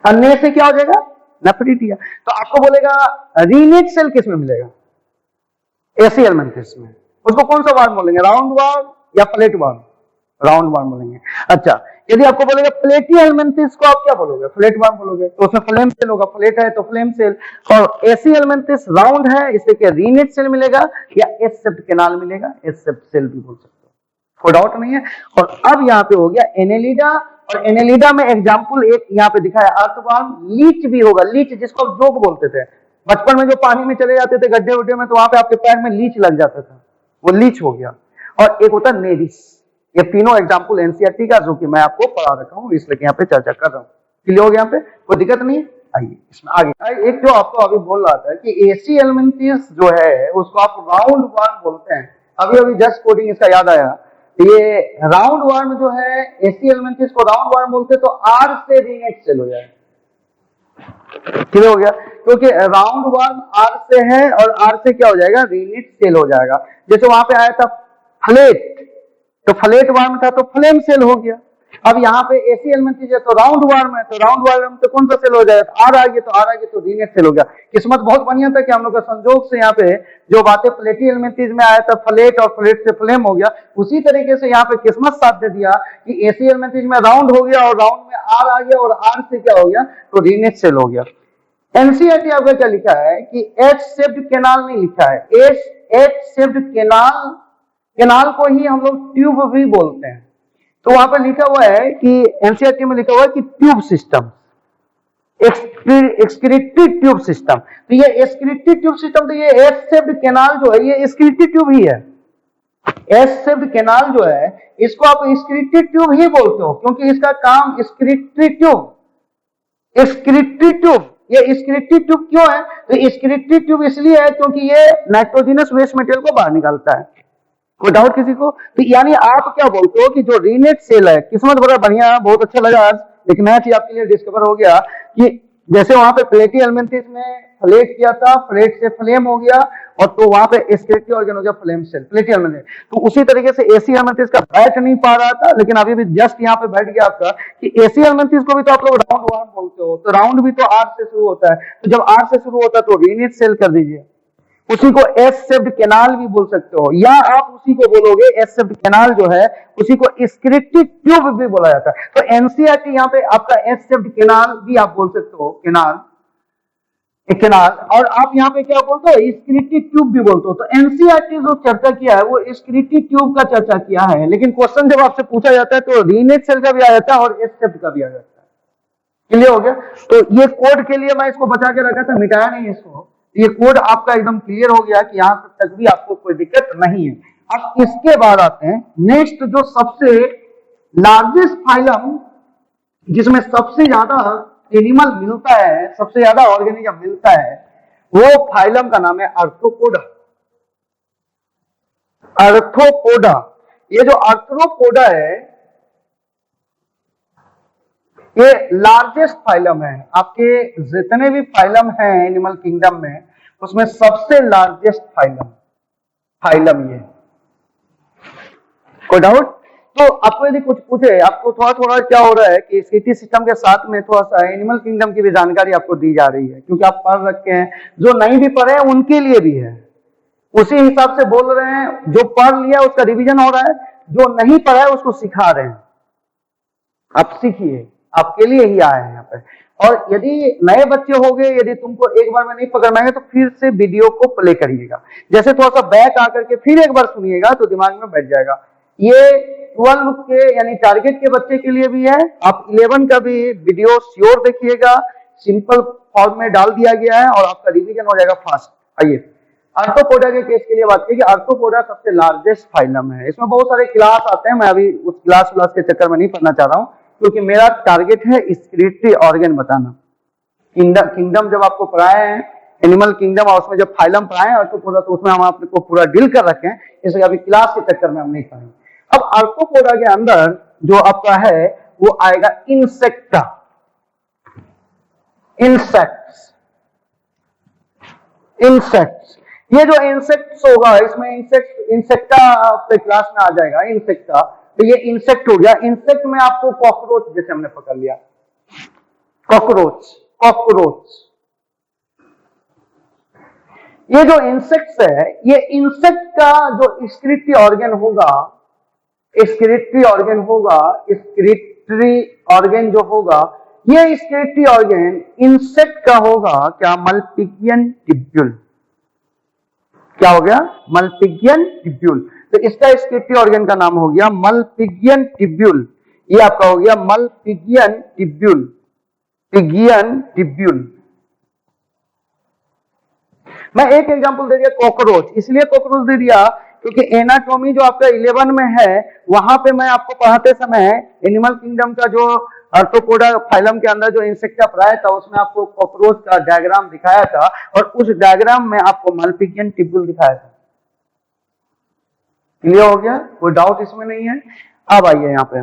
अन्य से क्या हो जाएगा, नेफ्रिडिया। तो आपको बोलेगा रीनेट सेल किस में मिलेगा, एसी एलिमेंटिस में। उसको कौन सा वर्म बोलेंगे, राउंड वर्म या प्लेट वर्म, राउंड वर्म बोलेंगे। अच्छा, यदि आपको बोलेगा प्लेटी हेलमिंथिस को आप क्या बोलोगे? फ्लैट वर्म बोलोगे, तो उसमें फ्लेम सेल होगा, फ्लैट है तो फ्लेम सेल। और एसी हेलमिंथिस राउंड है, इसे क्या रीनेट सेल मिलेगा या एस शेप्ड कैनाल मिलेगा, एस शेप्ड सेल भी बोल सकते हो, कोई डाउट नहीं है। और अब यहाँ पे हो गया एनेलिडा, और एनेलिडा में एग्जाम्पल एक यहाँ पे दिखा है अर्थवर्म, लीच भी होगा, लीच जिसको आप जोग बोलते थे, बचपन में जो पानी में चले जाते थे गड्ढे उड्ढे में, तो वहां पे आपके पैर में लीच लग जाता था, वो लीच हो गया। और एक होता नेरिस। ये तीनों एग्जाम्पल एनसीईआरटी का जो कि मैं आपको पढ़ा रखा हूँ, इसलिए यहाँ पे चर्चा कर रहा हूँ। क्लियर हो गया? यहाँ पे कोई दिक्कत नहीं है। आइए इसमें आगे, एक जो आपको अभी बोल रहा था कि एसी एलिमेंटिस जो है उसको आप राउंड वर्म बोलते हैं। अभी अभी जस्ट कोडिंग इसका याद आया, ये राउंड वर्म जो है एसी एलिमेंटिस को राउंड वर्म बोलते हैं, तो आर से रीनेट सेल हो जाएगा। क्लियर हो गया? क्योंकि राउंड वर्म आर से है और आर से क्या हो जाएगा? रीनेट सेल हो जाएगा। जैसे वहां पे आया था फ्लेट, तो फ्लेट वर्म था तो फ्लेम सेल हो गया। अब यहाँ पे एसी एलिमेंटिस है तो राउंड वर्म है, तो राउंड वर्म तो कौन सा सेल हो जाएगा? आर आ गया, तो आर आ गया तो रीनेट सेल हो गया। किस्मत बहुत बढ़िया था कि हम लोग का संजोग से यहाँ पे जो बातें प्लेटी एलिमेंटिस में आया था फ्लेट और फ्लेट से फ्लेम हो गया, उसी तरीके से यहाँ पे किस्मत साथ दे दिया कि एसी एलिमेंटिस में राउंड हो गया और राउंड में आर आ गया और आर से क्या हो गया? तो रीनेट सेल हो गया। एनसीईआरटी आपका क्या लिखा है कि एच शेप्ड कैनाल नहीं लिखा है, एच शेप्ड कैनाल, कैनाल को ही हम लोग ट्यूब भी बोलते हैं। तो वहां पर लिखा हुआ है कि एनसीईआरटी में लिखा हुआ है कि tube system, excretory tube system. तो ये एक्सक्रीटरी ट्यूब सिस्टम, तो ये एस शेप्ड कैनाल जो है ये एक्सक्रीटरी ट्यूब ही है। एस शेप्ड कैनाल जो है इसको आप एक्सक्रीटरी ट्यूब ही बोलते हो, क्योंकि इसका काम एक्सक्रीटरी ट्यूब, एक्सक्रीटरी ट्यूब, ये एक्सक्रीटरी ट्यूब क्यों है? तो एक्सक्रीटरी ट्यूब इसलिए है क्योंकि ये नाइट्रोजनस वेस्ट मटेरियल को बाहर निकालता है। कोई डाउट किसी को? तो यानी आप क्या बोलते हो कि जो रीनेट सेल है, किस्मत बड़ा बढ़िया, बहुत अच्छा लगा आज एक नया चीज आपके लिए डिस्कवर हो गया कि जैसे वहां पे प्लेटी एलिमेंटिस में फ्लेट किया था, फ्लेट से फ्लेम हो गया, और तो वहां पे एक्सक्रीटरी ऑर्गन हो गया फ्लेम सेल, प्लेटी एलिमेंटिस। तो उसी तरीके से एसी एलिमेंटिस का बैठ नहीं पा रहा था, लेकिन अभी भी जस्ट यहाँ पे बैठ गया आपका कि एसी एलिमेंटिस को भी तो आप लोग राउंड वर्म बोलते हो, तो राउंड भी तो आर से शुरू होता है, तो जब आर से शुरू होता है तो रीनेट सेल कर दीजिए। उसी को एस शेप्ड कैनाल भी बोल सकते हो, या आप उसी को बोलोगे एस शेप्ड कैनाल जो है उसी को एक्सक्रीटरी ट्यूब भी बोला जाता है। तो एनसीईआरटी यहाँ पे आपका एस शेप्ड कैनाल भी आप बोल सकते हो, कैनाल, एक कैनाल, और आप यहाँ पे क्या बोलते हो? एक्सक्रीटरी ट्यूब भी बोलते हो। तो एनसीईआरटी जो चर्चा किया है वो एक्सक्रीटरी ट्यूब का चर्चा किया है, लेकिन क्वेश्चन जब आपसे पूछा जाता है तो रीनेट सेल का भी आ जाता है और एस शेप्ड का भी आ जाता है। क्लियर हो गया? तो ये कोड के लिए मैं इसको बचा के रखा था, मिटाया नहीं इसको। ये कोड आपका एकदम क्लियर हो गया कि यहां तक भी आपको कोई दिक्कत नहीं है। अब इसके बाद आते हैं नेक्स्ट, जो सबसे लार्जेस्ट फाइलम, जिसमें सबसे ज्यादा एनिमल मिलता है, सबसे ज्यादा ऑर्गेनिज्म मिलता है, वो फाइलम का नाम है आर्थ्रोपोडा। आर्थ्रोपोडा, ये जो आर्थ्रोपोडा है ये लार्जेस्ट फाइलम है। आपके जितने भी फाइलम हैं एनिमल किंगडम में, उसमें सबसे लार्जेस्ट फाइलम ये। कोई डाउट? तो आपको यदि कुछ पूछे, आपको थोड़ा थोड़ा क्या हो रहा है कि सिटी सिस्टम के साथ में थोड़ा सा एनिमल किंगडम की भी जानकारी आपको दी जा रही है, क्योंकि आप पढ़ रखे हैं। जो नहीं भी पढ़े उनके लिए भी है, उसी हिसाब से बोल रहे हैं। जो पढ़ लिया उसका रिवीजन हो रहा है, जो नहीं पढ़ा है उसको सिखा रहे हैं। आप सीखिए, आपके लिए ही आए हैं यहाँ पे। और यदि नए बच्चे हो गए, यदि तुमको एक बार में नहीं पकड़ में आएगा तो फिर से वीडियो को प्ले करिएगा, जैसे थोड़ा सा बैक आकर के फिर एक बार सुनिएगा तो दिमाग में बैठ जाएगा। ये 12 के यानी टारगेट के बच्चे के लिए भी है। आप 11 का भी वीडियो श्योर देखिएगा, सिंपल फॉर्म में डाल दिया गया है और आपका रिवीजन हो जाएगा फास्ट। आइए आर्थ्रोपोडा के केस के लिए बात कीजिए। आर्थ्रोपोडा सबसे लार्जेस्ट फाइलम है। इसमें बहुत सारे क्लास आते हैं, मैं अभी उस क्लास के चक्कर में नहीं पढ़ना चाह रहा हूँ, क्योंकि मेरा टारगेट है एक्सक्रीटरी ऑर्गन बताना। किंगडम जब आपको पढ़ाए हैं, एनिमल किंगडम, और उसमें जब फाइलम पढ़ाए आर्थ्रोपोडा, तो उसमें हम आपको पूरा डील कर रखे हैं, इसलिए अभी क्लास के चक्कर में हम नहीं पढ़ेंगे। अब आर्थ्रोपोडा के अंदर जो आपका है वो आएगा इंसेक्टा, इंसेक्ट्स। ये जो इंसेक्ट्स होगा, इसमें इंसेक्टा आपके क्लास में आ जाएगा, इंसेक्टा। तो ये इंसेक्ट हो गया। इंसेक्ट में आपको कॉकरोच, जैसे हमने पकड़ लिया कॉकरोच। ये जो इंसेक्ट्स है, ये इंसेक्ट का जो एक्सक्रीटरी ऑर्गन होगा, स्क्रिप्टरी ऑर्गेन जो होगा, ये स्क्रिप्टरी ऑर्गेन इंसेक्ट का होगा क्या? मल्पिगियन टिब्यूल। क्या हो गया? मल्पिगियन टिब्यूल। तो इसका स्क्रिप्टरी ऑर्गेन का नाम हो गया मल्पिगियन टिब्यूल। ये आपका हो गया मल्पिगियन टिब्यूल, पिगियन टिब्यूल। मैं एक एग्जांपल दे दिया कॉकरोच, इसलिए कॉकरोच दे दिया क्योंकि एनाटॉमी जो आपका 11 में है, वहां पे मैं आपको पढ़ाते समय एनिमल किंगडम का जो आर्थ्रोपोडा फाइलम के अंदर जो इंसेक्टा पढ़ाया था, उसमें आपको कॉकरोच का डायग्राम दिखाया था और उस डायग्राम में आपको मल्पिगियन टिब्यूल दिखाया था। क्लियर हो गया? कोई डाउट इसमें नहीं है? अब आइए यहाँ पे,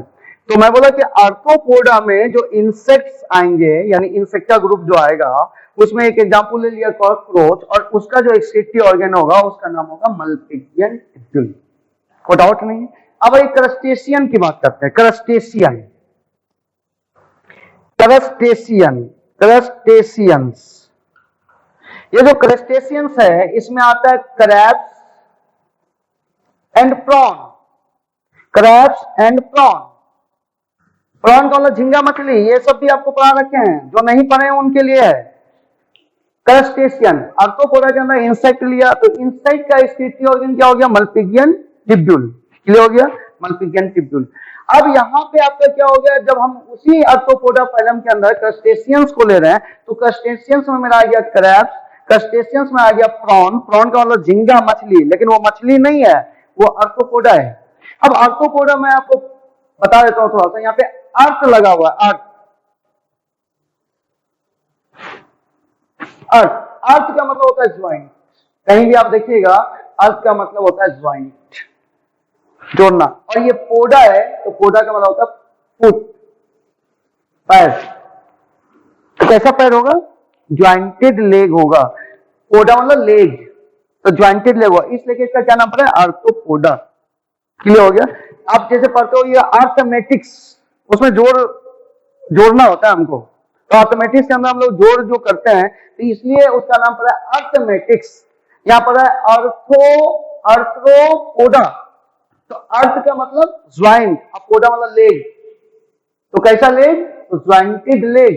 तो मैं बोला कि आर्थ्रोपोडा में जो इंसेक्ट्स आएंगे यानी इंसेक्टा ग्रुप जो आएगा, उसमें एक एग्जांपल ले लिया कॉकरोच, और उसका जो एक्सक्रीटरी ऑर्गन होगा उसका नाम होगा मल्पिगियन टिब्यूल। कोई डाउट नहीं है? अब एक क्रस्टेशियन की बात करते हैं। Crustacean, crustacean, crustaceans. ये जो क्रस्टेशियंस है, इसमें आता है crabs and prawn, crabs and prawn. Prawn का मतलब झींगा मछली, ये सब भी आपको पढ़ा रखे हैं, जो नहीं पढ़े हैं उनके लिए है। क्रस्टेशियन, आर्थ्रोपोडा के अंदर इंसेक्ट लिया, तो इंसेक्ट का एक्सक्रीटरी ऑर्गन क्या हो गया? मल्पिगियन टिब्यूल। क्लियर हो गया? मल्पिगियन टिब्यूल। अब यहाँ पे आपका क्या हो गया? जब हम उसी आर्थ्रोपोडा फाइलम के अंदर क्रस्टेशियंस को ले रहे हैं, तो क्रस्टेशियंस में मेरा आ गया क्रैब्स, क्रस्टेशियंस में आ गया प्रॉन। प्रॉन का मतलब झींगा मछली, लेकिन वो मछली नहीं है, वो आर्थ्रोपोडा है। अब आर्थ्रोपोडा मैं आपको बता देता हूं थोड़ा सा, यहाँ पे अर्थ लगा हुआ है, अर्थ। अर्थ, अर्थ का मतलब होता है ज्वाइंट। कहीं भी आप देखिएगा अर्थ का मतलब होता है ज्वाइंट, जोड़ना। और ये पोडा है, तो पोडा का मतलब होता है फुट, पैर। तो कैसा पैर होगा? ज्वाइंटेड लेग होगा। पोडा मतलब लेग, तो ज्वाइंटेड लेग होगा, इसलिए इसका क्या नाम पड़ा है? आर्थ्रोपोडा। क्लियर हो गया? आप जैसे पढ़ते हो ये अर्थमेटिक्स, उसमें जोड़ना होता है हमको, तो अर्थमेटिक्स के अंदर हम लोग जोड़ जो करते हैं, तो इसलिए उसका नाम पड़ा है अर्थमेटिक्स। यहाँ पर है आर्थ्रोपोडा। तो अर्थ का मतलब ज्वाइंट, अब पोडा मतलब लेग, तो कैसा लेग? तो ज्वाइंटेड लेग,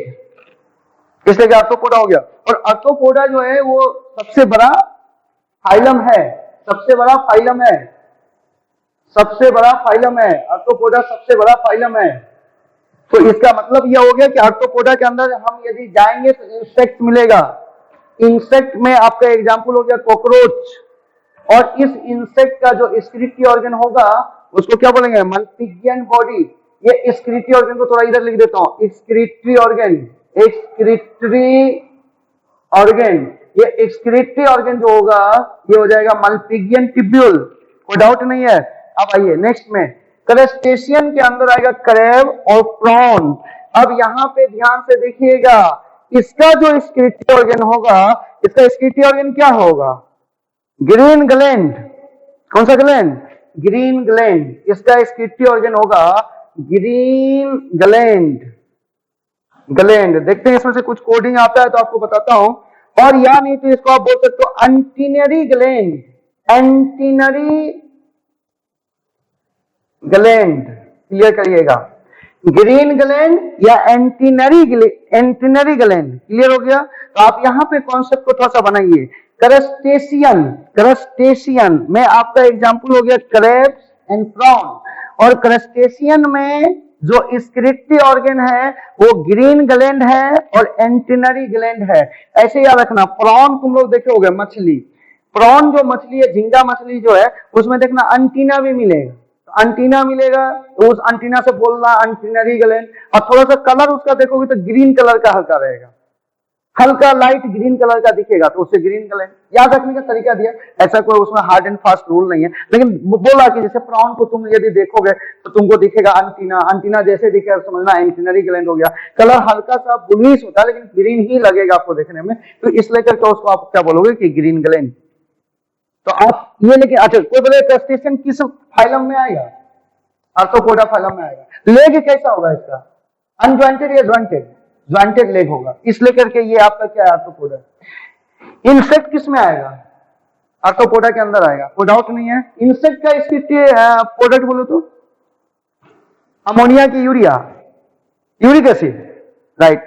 इसलिए आर्थ्रोपोडा हो गया। और आर्थ्रोपोडा जो है वो सबसे बड़ा फाइलम है, सबसे बड़ा फाइलम है, सबसे बड़ा फाइलम है। आर्थ्रोपोडा सबसे बड़ा फाइलम है। तो इसका मतलब यह हो गया कि आर्थ्रोपोडा के अंदर हम यदि जाएंगे तो इंसेक्ट मिलेगा। इंसेक्ट में आपका एग्जांपल हो गया कॉकरोच, और इस इंसेक्ट का जो एक्सक्रीटरी ऑर्गन होगा उसको क्या बोलेंगे? मल्पिगियन बॉडी। ये एक्सक्रीटरी ऑर्गन को थोड़ा इधर लिख देता हूं, एक्सक्रीटरी ऑर्गन, एक्सक्रीटरी ऑर्गन। ये एक्सक्रीटरी ऑर्गन जो होगा ये हो जाएगा मल्पिगियन टिब्यूल। कोई डाउट नहीं है? अब आइए नेक्स्ट में, क्रस्टेशियन के अंदर आएगा क्रैब और प्रॉन। अब यहाँ पे ध्यान से देखिएगा, इसका जो एक्सक्रीटरी ऑर्गन होगा, इसका एक्सक्रीटरी ऑर्गन क्या होगा? Green gland. कौन सा ग्लैंड? Green gland. इसका एक्सक्रीटरी ऑर्गन होगा ग्रीन ग्लैंड। ग्लैंड देखते हैं, इसमें से कुछ कोडिंग आता है तो आपको बताता हूं, और या नहीं तो इसको आप बोल सकते हो एंटीनरी ग्लैंड, एंटीनरी ग्लैंड। क्लियर करिएगा, ग्रीन ग्लैंड या एंटीनरी ग्लैंड। क्लियर हो गया? तो आप यहां पे कॉन्सेप्ट को थोड़ा सा बनाइए। क्रस्टेशियन, क्रस्टेशियन में आपका एग्जांपल हो गया क्रैब्स एंड प्रॉन। और क्रस्टेशियन में जो एक्सक्रीटरी ऑर्गन है वो ग्रीन ग्लैंड है और एंटीनरी ग्लैंड है। ऐसे याद रखना। प्रॉन तुम लोग देखे होगे, मछली, प्रॉन जो मछली है, झींगा मछली जो है, उसमें देखना अंटीना भी मिलेगा। अंटीना मिलेगा तो उस अंटीना से बोलना एंटीनरी ग्लैंड। और थोड़ा सा कलर उसका देखोगे तो ग्रीन कलर का हल्का रहेगा, हल्का लाइट ग्रीन कलर का दिखेगा, तो उससे ग्रीन ग्लैंड। याद रखने का तरीका दिया, ऐसा कोई उसमें हार्ड एंड फास्ट रूल नहीं है, लेकिन बोला कि जैसे प्रॉन को तुम यदि देखोगे तो तुमको दिखेगा अंटीना, अंटीना जैसे दिखेगा समझना एंटीनरी ग्लैंड हो गया। कलर हल्का सा ब्लूइश होता है लेकिन ग्रीन ही लगेगा आपको देखने में, तो इसलिए करके उसको आप क्या बोलोगे कि ग्रीन ग्लैंड। तो आप ये लेकिन अच्छा, कोई बोले क्रस्टेशियन किस फाइलम में आएगा? आर्थ्रोपोडा फाइलम में आएगा। लेग कैसा होगा इसका? अनज्वाइंटेड या ज्वाइंटेड? ज्वाइंटेड लेग होगा, इसलिए करके ये आपका क्या है? आर्थ्रोपोडा। इंसेक्ट किस में आएगा? आर्थ्रोपोडा के अंदर आएगा, कोई डाउट नहीं है। इंसेक्ट का इसकी प्रोडक्ट बोलो तो अमोनिया की urea, uric acid, right,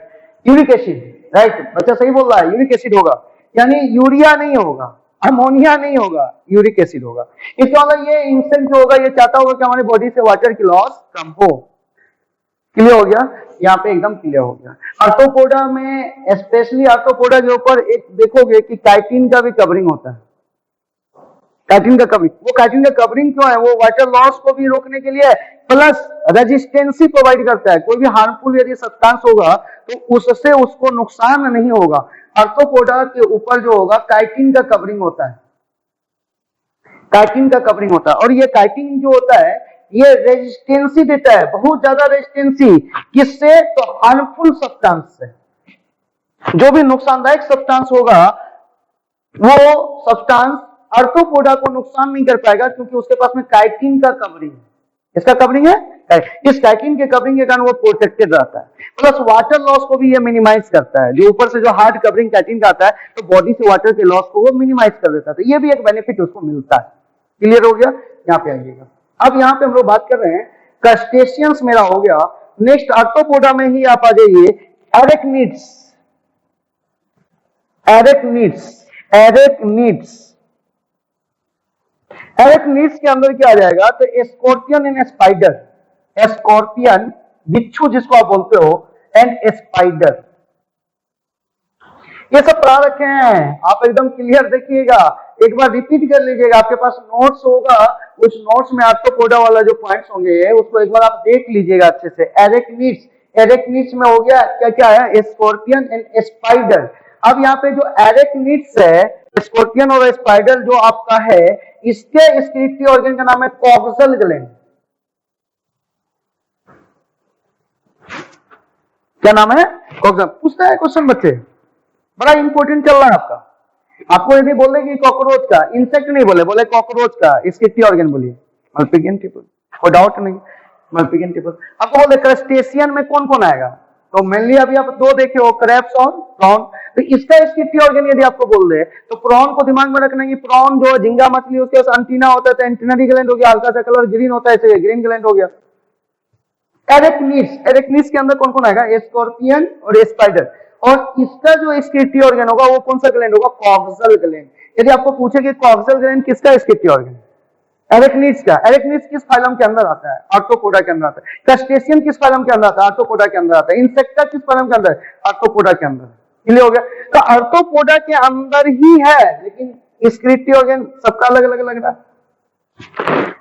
uric acid, right, बच्चा सही बोल रहा है, यूरिक एसिड होगा, यानी यूरिया नहीं होगा, अमोनिया नहीं होगा, यूरिक एसिड होगा। इसका मतलब ये इंसेक्ट जो होगा ये चाहता होगा कि हमारी बॉडी से वाटर की लॉस कम हो। क्लियर हो गया, यहाँ पे एकदम क्लियर हो गया। आर्थ्रोपोडा में स्पेशली आर्थ्रोपोडा के ऊपर एक देखोगे कि काइटिन का भी कवरिंग होता है, काइटिन का कवरिंग। वो काइटिन का कवरिंग क्यों है? वो वाटर लॉस को भी रोकने के लिए प्लस रेजिस्टेंसी प्रोवाइड करता है। कोई भी हार्मफुल यदि सब्सटेंस होगा तो उससे उसको नुकसान नहीं होगा। आर्थ्रोपोडा के ऊपर जो होगा काइटिन का कवरिंग होता है, काइटिन का कवरिंग होता है। और ये काइटिन जो होता है ये रेजिस्टेंसी देता है, बहुत ज्यादा रेजिस्टेंसी। किससे? तो हार्मफुल सब्सटेंस से। जो भी नुकसानदायक सब्सटेंस होगा वो सब्सटेंस आर्थ्रोपोडा को नुकसान नहीं कर पाएगा, क्योंकि उसके पास में काइटिन का कवरिंग है। इसका कवरिंग है, इस काइटिन के कवरिंग के कारण वो प्रोटेक्टेड रहता है। प्लस वाटर लॉस को भी ये मिनिमाइज करता है। जो ऊपर से जो हार्ड कवरिंग काइटिन का आता है तो बॉडी से वाटर के लॉस को वो मिनिमाइज कर देता है। तो ये भी एक बेनिफिट उसको मिलता है। क्लियर हो गया? यहाँ पे आइएगा। अब यहाँ पे हम लोग बात कर रहे हैं क्रस्टेशियंस, मेरा हो गया। नेक्स्ट आर्थ्रोपोडा में ही आप आ जाइए, एरेक्निड्स। एरेक्निड्स, एरेक्निड्स, एरेक्निड्स के अंदर क्या आ जाएगा? तो स्कॉर्पियन एंड स्पाइडर, स्कॉर्पियन बिच्छू जिसको आप बोलते हो, एंड स्पाइडर, ये सब पढ़ा रखे हैं। आप एकदम क्लियर देखिएगा, एक बार रिपीट कर लीजिएगा। आपके पास नोट्स होगा, उस नोट्स में आर्थ्रोपोडा वाला जो पॉइंट्स होंगे उसको एक बार आप देख लीजिएगा अच्छे से। एरेक्निड्स, एरेक्निड्स में हो गया क्या क्या है? Scorpion and spider. अब यहाँ पे जो एरेक्निड्स है, स्कॉर्पियन और स्पाइडर जो आपका है, इसके एक्सक्रीटरी ऑर्गन का नाम है कॉक्सल ग्लैंड। क्या नाम है? कॉक्सल। पूछता है क्वेश्चन बच्चे, बड़ा इंपॉर्टेंट चल रहा है आपका। आपको यदि बोले कि कॉकरोच का, इंसेक्ट नहीं बोले, बोले कॉकरोच का एक्सक्रीटरी ऑर्गन बोलिए, मल्पिगियन टिपल, कोई डाउट नहीं, मल्पिगियन टिपल। आपको बोले क्रस्टेशियन में कौन कौन आएगा? तो मेनली अभी आप दो देखे हो, क्रैब्स और प्रॉन। तो इसका एक्सक्रीटरी ऑर्गन यदि आपको बोल दे तो प्रॉन को दिमाग में रखना है। प्रॉन जो झींगा मछली, उसके पास एंटीना होता है, तो एंटीनरी ग्लैंड हो गया, हल्का सा कलर ग्रीन होता है, इसे ग्रीन ग्लैंड हो गया। एरेक्निड्स, एरेक्निड्स के अंदर कौन कौन आएगा? स्कॉर्पियन और स्पाइडर। और इसका जो एक्सक्रीटरी ऑर्गन होगा वो कौन सा ग्लैंड होगा? Coxal gland. यदि आपको पूछे कि कॉक्सल ग्लैंड किसका एक्सक्रीटरी ऑर्गन है? एरेक्निड्स का। एरेक्निड्स किस फाइलम के अंदर आता है? आर्थ्रोपोडा के अंदर आता है। क्रस्टेशियन किस फाइलम के अंदर आता है? आर्थ्रोपोडा के अंदर आता है। इंसेक्टा किस फाइलम के अंदर? आर्थ्रोपोडा के अंदर। क्लियर हो गया? तो आर्थ्रोपोडा के अंदर ही है, लेकिन एक्सक्रीटरी ऑर्गन सबका अलग अलग लग रहा है।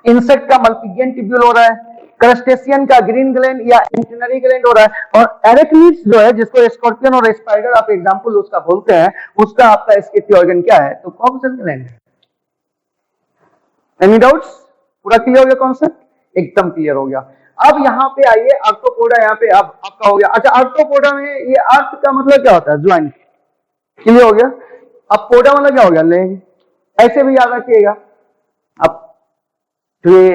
इंसेक्ट का मल्पिगियन टिब्यूल हो रहा है, क्रस्टेशियन का ग्रीन ग्लैंड या एंटीनरी ग्लैंड हो रहा है, और एरेक्निड्स जो है, जिसको स्कॉर्पियन और स्पाइडर आप एग्जांपल उसका बोलते हैं, उसका आपका एक्सक्रीटरी ऑर्गन क्या है? तो कॉक्सल ग्लैंड है। Any doubts? पूरा क्लियर हो गया कॉन्सेप्ट? एकदम क्लियर हो गया। अब यहाँ पे आइए, आर्थ्रोपोडा यहाँ पे अब आपका हो गया। अच्छा, आर्थ्रोपोडा में ये अर्थ का मतलब क्या होता है? ज्वाइंट। क्लियर हो गया? अब पोडा मतलब क्या हो गया? लेग। ऐसे भी याद रखिएगा। अब तो ये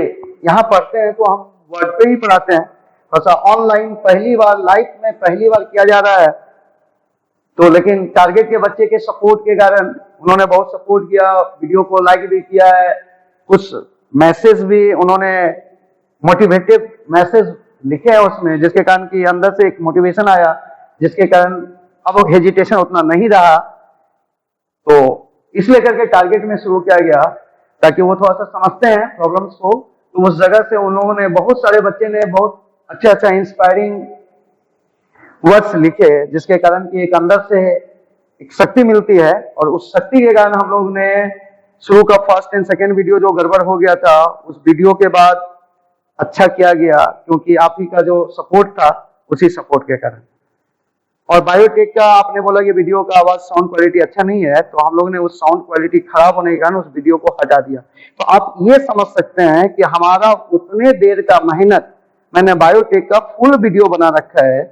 यहाँ पढ़ते हैं तो हम वर्ड पे ही पढ़ाते हैं, थोड़ा ऑनलाइन पहली बार, लाइफ में पहली बार किया जा रहा है। तो लेकिन टारगेट के बच्चे के सपोर्ट के कारण उन्होंने बहुत सपोर्ट किया, वीडियो को लाइक भी किया है, कुछ मैसेज भी उन्होंने मोटिवेटिव मैसेज लिखे हैं उसमें, जिसके कारण कि अंदर से एक मोटिवेशन आया, जिसके कारण अब वो हेजिटेशन उतना नहीं रहा। तो इसलिए करके टारगेट में शुरू किया गया ताकि वो थोड़ा सा समझते हैं प्रॉब्लम्स को। तो उस जगह से उन्होंने, बहुत सारे बच्चे ने बहुत अच्छा अच्छा इंस्पायरिंग वर्ड्स लिखे, जिसके कारण कि एक अंदर से एक शक्ति मिलती है। और उस शक्ति के कारण हम लोग ने शुरू का फर्स्ट एंड सेकेंड वीडियो जो गड़बड़ हो गया था, उस वीडियो के बाद अच्छा किया गया, क्योंकि आप ही का जो सपोर्ट था, उसी सपोर्ट के कारण। और बायोटेक का आपने बोला कि वीडियो का आवाज साउंड क्वालिटी अच्छा नहीं है, तो हम लोग ने उस साउंड क्वालिटी खराब होने के कारण उस वीडियो को हटा दिया। तो आप ये समझ सकते हैं कि हमारा उतने देर का मेहनत, मैंने बायोटेक का फुल वीडियो बना रखा है,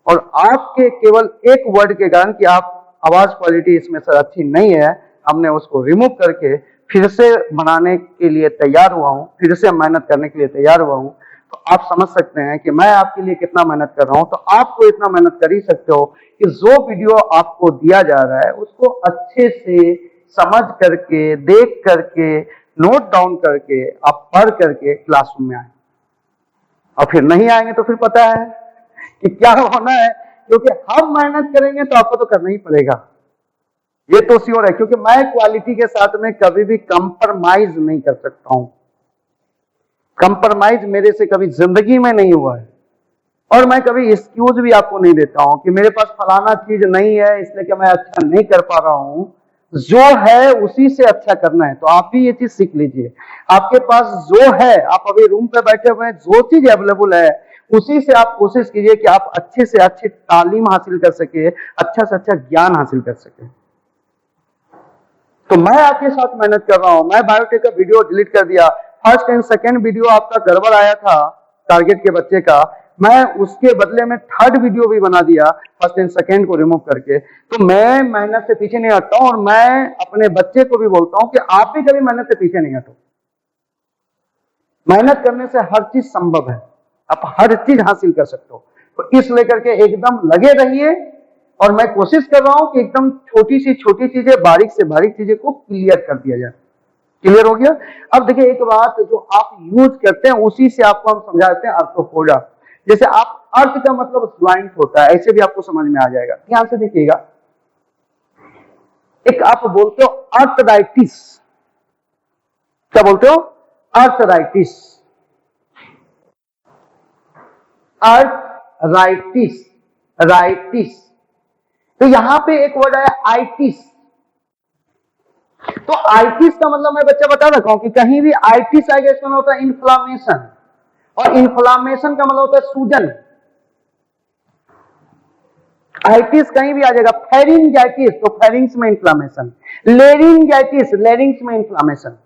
और आपके केवल एक वर्ड के कारण कि आप आवाज क्वालिटी इसमें सर अच्छी नहीं है, हमने उसको रिमूव करके फिर से बनाने के लिए तैयार हुआ हूं, फिर से मेहनत करने के लिए तैयार हुआ हूं। तो आप समझ सकते हैं कि मैं आपके लिए कितना मेहनत कर रहा हूं। तो आप तो इतना मेहनत कर ही सकते हो कि जो वीडियो आपको दिया जा रहा है उसको अच्छे से समझ करके, देख करके, नोट डाउन करके, आप पढ़ करके क्लासरूम में आए। और फिर नहीं आएंगे तो फिर पता है कि क्या होना है, क्योंकि हम मेहनत करेंगे तो आपको तो करना ही पड़ेगा, ये तो श्योर है, क्योंकि मैं क्वालिटी के साथ में कभी भी कंप्रोमाइज नहीं कर सकता हूं। कंप्रोमाइज मेरे से कभी जिंदगी में नहीं हुआ है, और मैं कभी एक्सक्यूज भी आपको नहीं देता हूं कि मेरे पास फलाना चीज नहीं है इसलिए कि मैं अच्छा नहीं कर पा रहा हूं। जो है उसी से अच्छा करना है, तो आप भी ये चीज सीख लीजिए। आपके पास जो है, आप अभी रूम पे बैठे हुए हैं, जो चीज अवेलेबल है उसी से आप कोशिश कीजिए कि आप अच्छे से अच्छी तालीम हासिल कर सके, अच्छा से अच्छा ज्ञान हासिल कर सके। तो मैं आपके साथ मेहनत कर रहा हूं। मैं बायोटेक का वीडियो डिलीट कर दिया, फर्स्ट एंड सेकंड वीडियो आपका गड़बड़ आया था टारगेट के बच्चे का, मैं उसके बदले में थर्ड वीडियो भी बना दिया फर्स्ट एंड सेकंड को रिमूव करके। तो मैं मेहनत से पीछे नहीं हटता हूं, और मैं अपने बच्चे को भी बोलता हूं कि आप भी कभी मेहनत से पीछे नहीं हटो। मेहनत करने से हर चीज संभव है, आप हर चीज हासिल कर सकते हो। तो इस लेकर के एकदम लगे रहिए, और मैं कोशिश कर रहा हूं कि एकदम छोटी सी छोटी चीजें, बारीक से बारीक चीजें को क्लियर कर दिया जाए। क्लियर हो गया? अब देखिए, एक बात जो आप यूज करते हैं उसी से आपको हम समझाते हैं अर्थोपोडा। जैसे आप अर्थ का मतलब ज्वाइंट होता है, ऐसे भी आपको समझ में आ जाएगा। ध्यान से देखिएगा, एक आप बोलते हो अर्थराइटिस। क्या बोलते हो? अर्थराइटिस। Arthritis, rightist. तो यहां पे एक वर्ड आया आइटिस। तो आइटिस का मतलब मैं बच्चा बता रखा हूं कि कहीं भी आइटिस आएगा इसका मतलब होता है इन्फ्लामेशन, और इन्फ्लामेशन का मतलब होता है सूजन। आइटिस कहीं भी आ जाएगा। फेरिंजाइटिस, तो फेरिंग्स में इन्फ्लामेशन। लेरिंजाइटिस, लेरिंग्स में इन्फ्लामेशन।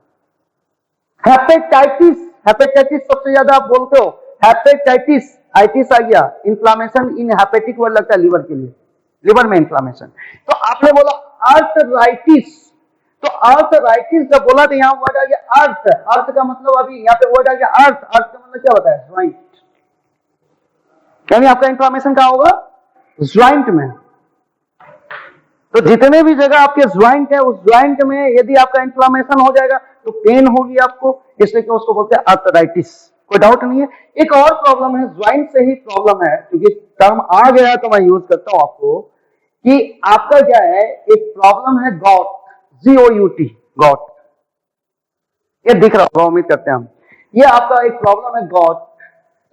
हेपेटाइटिस, हेपेटाइटिस सबसे ज्यादा आप बोलते हो, हेपेटाइटिस, आइटिस आ गया, इन्फ्लामेशन इन हेपेटिक वर्ड लगता है लिवर के लिए, लिवर में इन्फ्लामेशन। तो आपने बोला अर्थराइटिस, तो अर्थराइटिस जब बोला तो यहां वर्ड आ गया अर्थ। अर्थ का मतलब अभी यहां पे वर्ड आ गया अर्थ। अर्थ का मतलब क्या होता है? ज्वाइंट। यानी आपका इन्फ्लामेशन कहां होगा? ज्वाइंट में। तो जितने भी जगह आपके ज्वाइंट है, उस ज्वाइंट में यदि आपका इन्फ्लामेशन हो जाएगा तो पेन होगी आपको, इसलिए कि उसको बोलते हैं अर्थराइटिस। कोई डाउट नहीं है। एक और प्रॉब्लम है, ज्वाइंट से ही प्रॉब्लम है, क्योंकि टर्म आ गया तो मैं यूज करता हूं आपको, कि आपका क्या है, एक प्रॉब्लम है गॉट, GOUT, गॉट। ये दिख रहा होगा, उम्मीद करते हैं हम। ये आपका एक प्रॉब्लम है गॉट।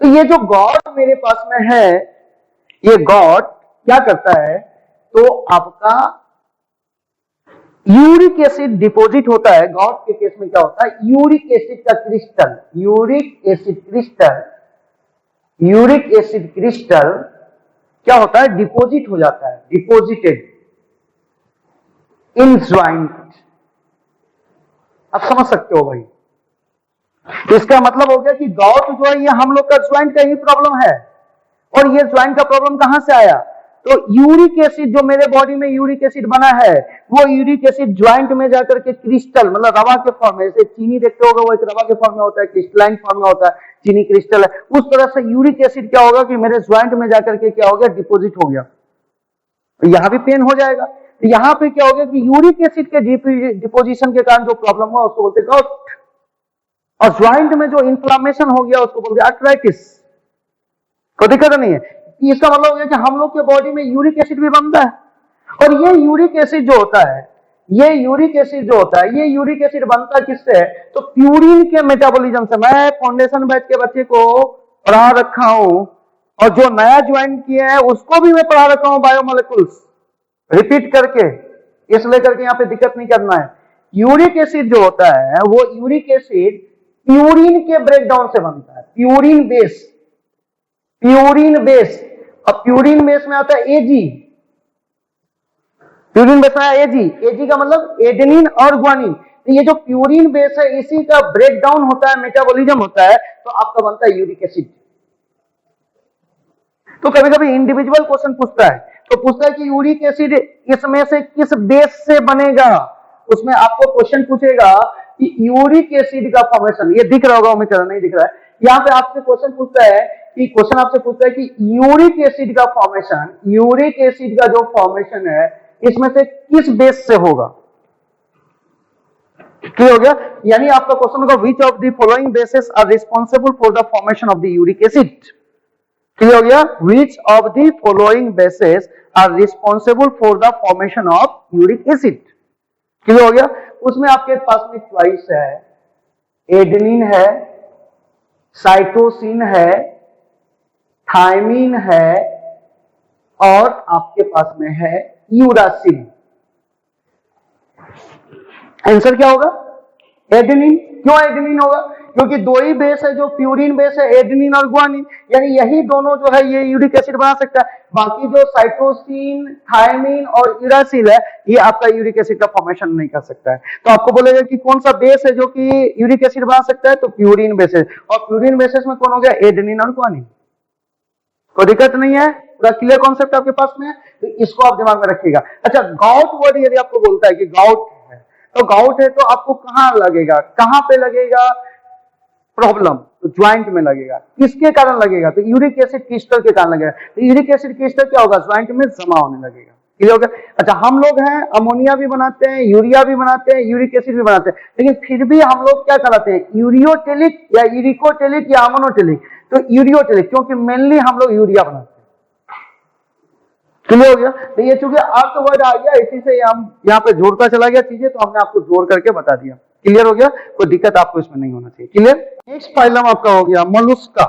तो ये जो गॉट मेरे पास में है, ये गॉट क्या करता है, तो आपका यूरिक एसिड डिपॉजिट होता है। गॉट के केस में क्या होता है, यूरिक एसिड का crystal, uric acid crystal, uric acid crystal क्या होता है, डिपॉजिट हो जाता है, डिपॉजिटेड इन ज्वाइंट। आप समझ सकते हो भाई, इसका मतलब हो गया कि गॉट जो है ये हम लोग का ज्वाइंट का ही प्रॉब्लम है। और ये ज्वाइंट का प्रॉब्लम कहां से आया, तो यूरिक एसिड जो मेरे बॉडी में यूरिक एसिड बना है, वो यूरिक एसिड ज्वाइंट में जाकर के क्रिस्टल, मतलब रवा के फॉर्म में, जैसे चीनी देखते होगा वो एक रवा के फॉर्म में होता है, क्रिस्टलाइन फॉर्म में होता है, चीनी क्रिस्टल है, उस तरह से यूरिक एसिड क्या होगा कि मेरे ज्वाइंट में जाकर के क्या हो गया, डिपोजिट हो गया। तो यहां भी पेन हो जाएगा। तो यहां पे क्या हो गया कि यूरिक एसिड के डिपोजिशन के कारण जो प्रॉब्लम हुआ उसको बोलते गॉट, और ज्वाइंट में जो इन्फ्लामेशन हो गया उसको बोलते आर्थराइटिस। तो दिक्कत नहीं है। इसका मतलब हो गया कि हम लोग के बॉडी में यूरिक एसिड भी बनता है, और ये यूरिक एसिड जो होता है, ये यूरिक एसिड जो होता है, ये यूरिक एसिड बनता किससे है, तो प्यूरिन के मेटाबॉलिज्म से। मैं फाउंडेशन बैच के बच्चे को पढ़ा रखा हूं, और जो नया ज्वाइन किया है उसको भी मैं पढ़ा रखा हूं बायोमोलिक्यूल्स रिपीट करके, इसलिए करके यहां पे दिक्कत नहीं करना है। यूरिक एसिड जो होता है वो यूरिक एसिड प्यूरिन के ब्रेकडाउन से बनता है, प्यूरिन बेस, प्यूरिन बेस। अब प्यूरिन बेस में आता है एजी, प्यूरिन बेस में एजी, एजी का मतलब एडेनिन और ग्वानिन। तो ये जो प्यूरिन बेस है इसी का ब्रेकडाउन होता है, मेटाबॉलिज्म होता है, तो आपका बनता है यूरिक एसिड। तो कभी कभी इंडिविजुअल क्वेश्चन पूछता है, तो पूछता है कि यूरिक एसिड इसमें से किस बेस से बनेगा, उसमें आपको क्वेश्चन पूछेगा कि यूरिक एसिड का फॉर्मेशन, ये दिख रहा होगा, उम्मीद कर रहा नहीं दिख रहा है, यहां पे आपसे क्वेश्चन पूछता है कि क्वेश्चन आपसे पूछता है कि यूरिक एसिड का फॉर्मेशन, यूरिक एसिड का जो फॉर्मेशन है इसमें से किस बेस से होगा। क्लियर हो गया? यानी आपका क्वेश्चन होगा which of the following bases are responsible for the formation of the uric acid. Clear हो गया? Which of the following bases are responsible for the formation of uric acid? Clear हो गया? उसमें आपके पास में चॉइस है, एडेनिन है, साइटोसिन है, थायमिन है, और आपके पास में है यूरासिल। आंसर क्या होगा? एडेनिन। क्यों एडेनिन होगा? क्योंकि दो ही बेस है जो प्यूरिन बेस है, एडेनिन और ग्वानिन, यानी यही दोनों जो है ये यूरिक एसिड बना सकता है। बाकी जो साइटोसिन, थायमिन और यूरासिल है, ये आपका यूरिक एसिड का फॉर्मेशन नहीं कर सकता है। तो आपको बोलेगा कि कौन सा बेस है जो कि यूरिक एसिड बना सकता है, तो प्यूरिन बेस है। और प्यूरिन बेसिस में कौन हो गया? एडेनिन और ग्वानिन। कोई दिक्कत नहीं है, पूरा क्लियर कॉन्सेप्ट आपके पास में है, तो इसको आप दिमाग में रखिएगा। अच्छा, गाउट वर्ड यदि आपको बोलता है कि गाउट है, तो गाउट है तो आपको कहां लगेगा, कहां पे लगेगा प्रॉब्लम? तो ज्वाइंट में लगेगा। किसके कारण लगेगा? तो यूरिक एसिड क्रिस्टल के कारण लगेगा। तो यूरिक एसिड क्रिस्टल क्या होगा? ज्वाइंट में जमा होने लगेगा। क्लियर हो गया? अच्छा, हम लोग हैं अमोनिया भी बनाते हैं, यूरिया भी बनाते हैं, यूरिक एसिड भी बनाते हैं, लेकिन फिर भी हम लोग क्या कहलाते हैं? यूरियोटेलिक या यूरिकोटेलिक या अमोनोटेलिक? तो यूरियोटेलिक, क्योंकि मेनली हम लोग यूरिया बनाते हैं। क्लियर हो गया? तो ये चूंकि अर्थ वर्ड आ गया, इसी से हम यहाँ पे जोड़ता चला गया चीजें, तो हमने आपको जोड़ करके बता दिया। क्लियर हो गया? कोई दिक्कत आपको इसमें नहीं होना चाहिए। क्लियर? नेक्स्ट फाइलम आपका हो गया मोलुस्का।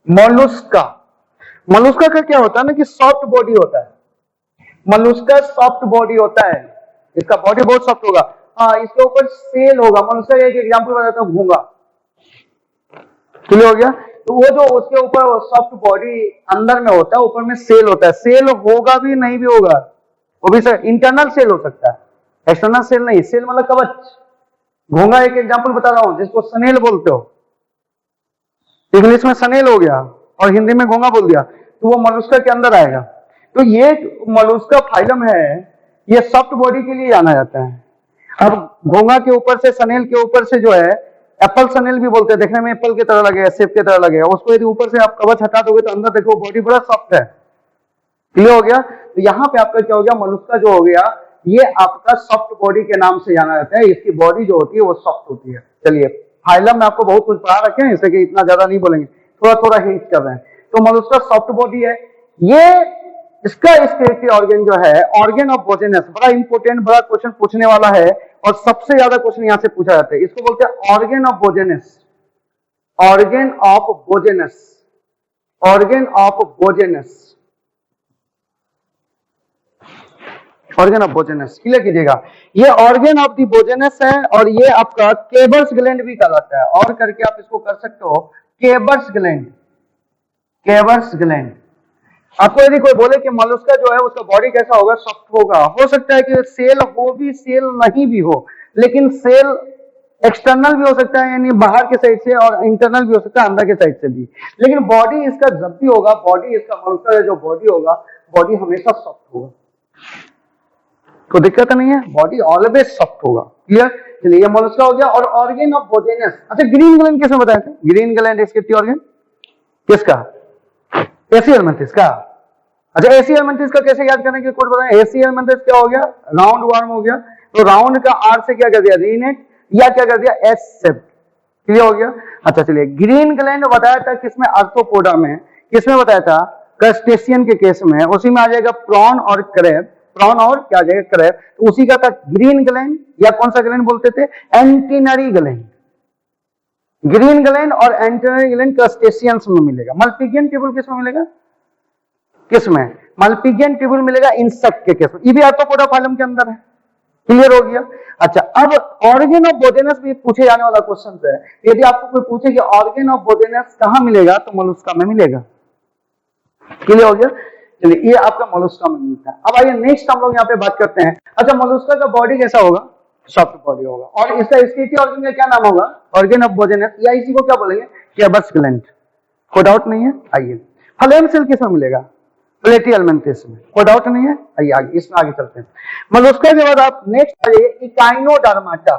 मोलुस्का, मोलुस्का का क्या होता है ना कि सॉफ्ट बॉडी होता है। मोलुस्का सॉफ्ट बॉडी होता है, इसका बॉडी बहुत सॉफ्ट होगा। हाँ, इसके ऊपर सेल होगा। मोलुस्का का एक एग्जांपल बताता हूँ, घोंगा। क्लियर हो गया? तो वो जो उसके ऊपर सॉफ्ट बॉडी अंदर में होता है, ऊपर में सेल होता है। सेल होगा भी नहीं भी होगा, वो भी सर इंटरनल सेल हो सकता है, एक्सटर्नल सेल नहीं। सेल मतलब कवच। घोंगा एक एग्जांपल बता रहा हूं, जिसको सनेल बोलते हो। इंग्लिश में सनेल हो गया और हिंदी में घोंगा बोल दिया, तो वो मोलुस्का के अंदर आएगा। तो ये मोलुस्का फाइलम है, ये सॉफ्ट बॉडी के लिए जाना जाता है। अब घोंगा के ऊपर से, सनेल के ऊपर से जो है, एप्पल सनेल भी बोलते हैं, देखने में एप्पल की तरह लगेगा, सेब की तरह लगेगा। उसको यदि ऊपर से आप कवच हटा दोगे तो अंदर देखो बॉडी बड़ा सॉफ्ट है। क्लियर हो गया? तो यहाँ पे आपका क्या हो गया? मोलुस्का जो हो गया, ये आपका सॉफ्ट बॉडी के नाम से जाना जाता है। इसकी बॉडी जो होती है वो सॉफ्ट होती है। चलिए, फाइलम में आपको बहुत कुछ पढ़ा रखे हैं, इससे कि इतना ज्यादा नहीं बोलेंगे, थोड़ा थोड़ा हिंट कर रहे हैं। तो मोलुस्का सॉफ्ट बॉडी है। ये इसका स्केलेटली ऑर्गन जो है, ऑर्गन ऑफ बोजेनस, बड़ा इंपॉर्टेंट, बड़ा क्वेश्चन पूछने वाला है और सबसे ज्यादा क्वेश्चन यहां से पूछा जाता है। इसको बोलते हैं organ of Bojanus. Organ of Bojanus, organ of Bojanus, organ of Bojanus. Clear कीजिएगा, ये ऑर्गन ऑफ दी बोजेनस है और ये आपका केबर्स ग्लैंड भी कहलाता है। और करके आप इसको कर सकते हो केबर्स ग्लैंड, केबर्स ग्लैंड। आपको यदि कोई बोले कि मोलुस्का जो है उसका बॉडी कैसा होगा? सॉफ्ट होगा। हो सकता है कि सेल हो भी, सेल नहीं भी हो, लेकिन सेल एक्सटर्नल भी हो सकता है, यानी बाहर के साइड से, और इंटरनल भी हो सकता है, अंदर के साइड से भी। लेकिन बॉडी इसका जब भी होगा, बॉडी इसका मोलुस्का का जो बॉडी होगा, बॉडी हमेशा सॉफ्ट होगा। तो दिक्कत नहीं है, बॉडी ऑलवेज सॉफ्ट होगा। क्लियर? चलिए, ये मोलुस्का हो गया। और ऑर्गन ऑफ बोजेनस, अच्छा ग्रीन ग्लैंड किसमें बताए थे? ग्रीन ग्लैंड स्केलेटली ऑर्गन किसका? एसी एल्मेंथिस का। अच्छा, एसी एल्मेंथिस का कैसे याद करने की कोड बताएं? एसी एल्मेंथिस क्या हो गया? राउंड वर्म हो गया। तो राउंड का आर से क्या कर दिया? रीनेट, या क्या कर दिया? एस से। क्लियर हो गया? अच्छा, चलिए, ग्रीन ग्लैंड बताया था किसमें? आर्थ्रोपोडा में। किसमें बताया था? क्रस्टेशियन के केस में। उसी में आ जाएगा प्रॉन और क्रैब, प्रॉन और क्या आ जाएगा? क्रैब। तो उसी का था ग्रीन ग्लैंड, या कौन सा ग्लैंड बोलते थे? एंटीनरी ग्लैंड। ग्रीन ग्लैंड और एंटीनरी ग्लैंड क्रस्टेशियंस में मिलेगा। मल्पीगियन ट्यूबुल किसमें मिलेगा? किसमें? मल्पीगियन ट्यूबुल मिलेगा इंसेक्ट के केस में। ये भी आर्थ्रोपोडा फाइलम के अंदर है। क्लियर हो गया? अच्छा, अब ऑर्गन ऑफ बोजेनस भी पूछे जाने वाला क्वेश्चन है। यदि आपको कोई पूछे कि ऑर्गन ऑफ बोजेनस कहां मिलेगा, तो मोलुस्का में मिलेगा। क्लियर हो गया? चलिए, ये आपका मोलुस्का में मिलता है। अब आइए नेक्स्ट हम लोग यहाँ पे बात करते हैं। अच्छा, मोलुस्का का बॉडी कैसा होगा? सॉफ्ट बॉडी होगा। और इसका स्केलेटली ऑर्गन का क्या नाम होगा? ऑर्गन ऑफ बोजेनस, या इसी को क्या बोलेंगे? केबर्स ग्लैंड। कोई डाउट नहीं है? आइए, फ्लेम सेल किसमें मिलेगा? प्लेटी एल्मेंथिस में। कोई डाउट नहीं है? आइए आगे, इसमें आगे चलते हैं। मोलुस्का के बाद आप नेक्स्ट आइए इकाइनोडर्माटा।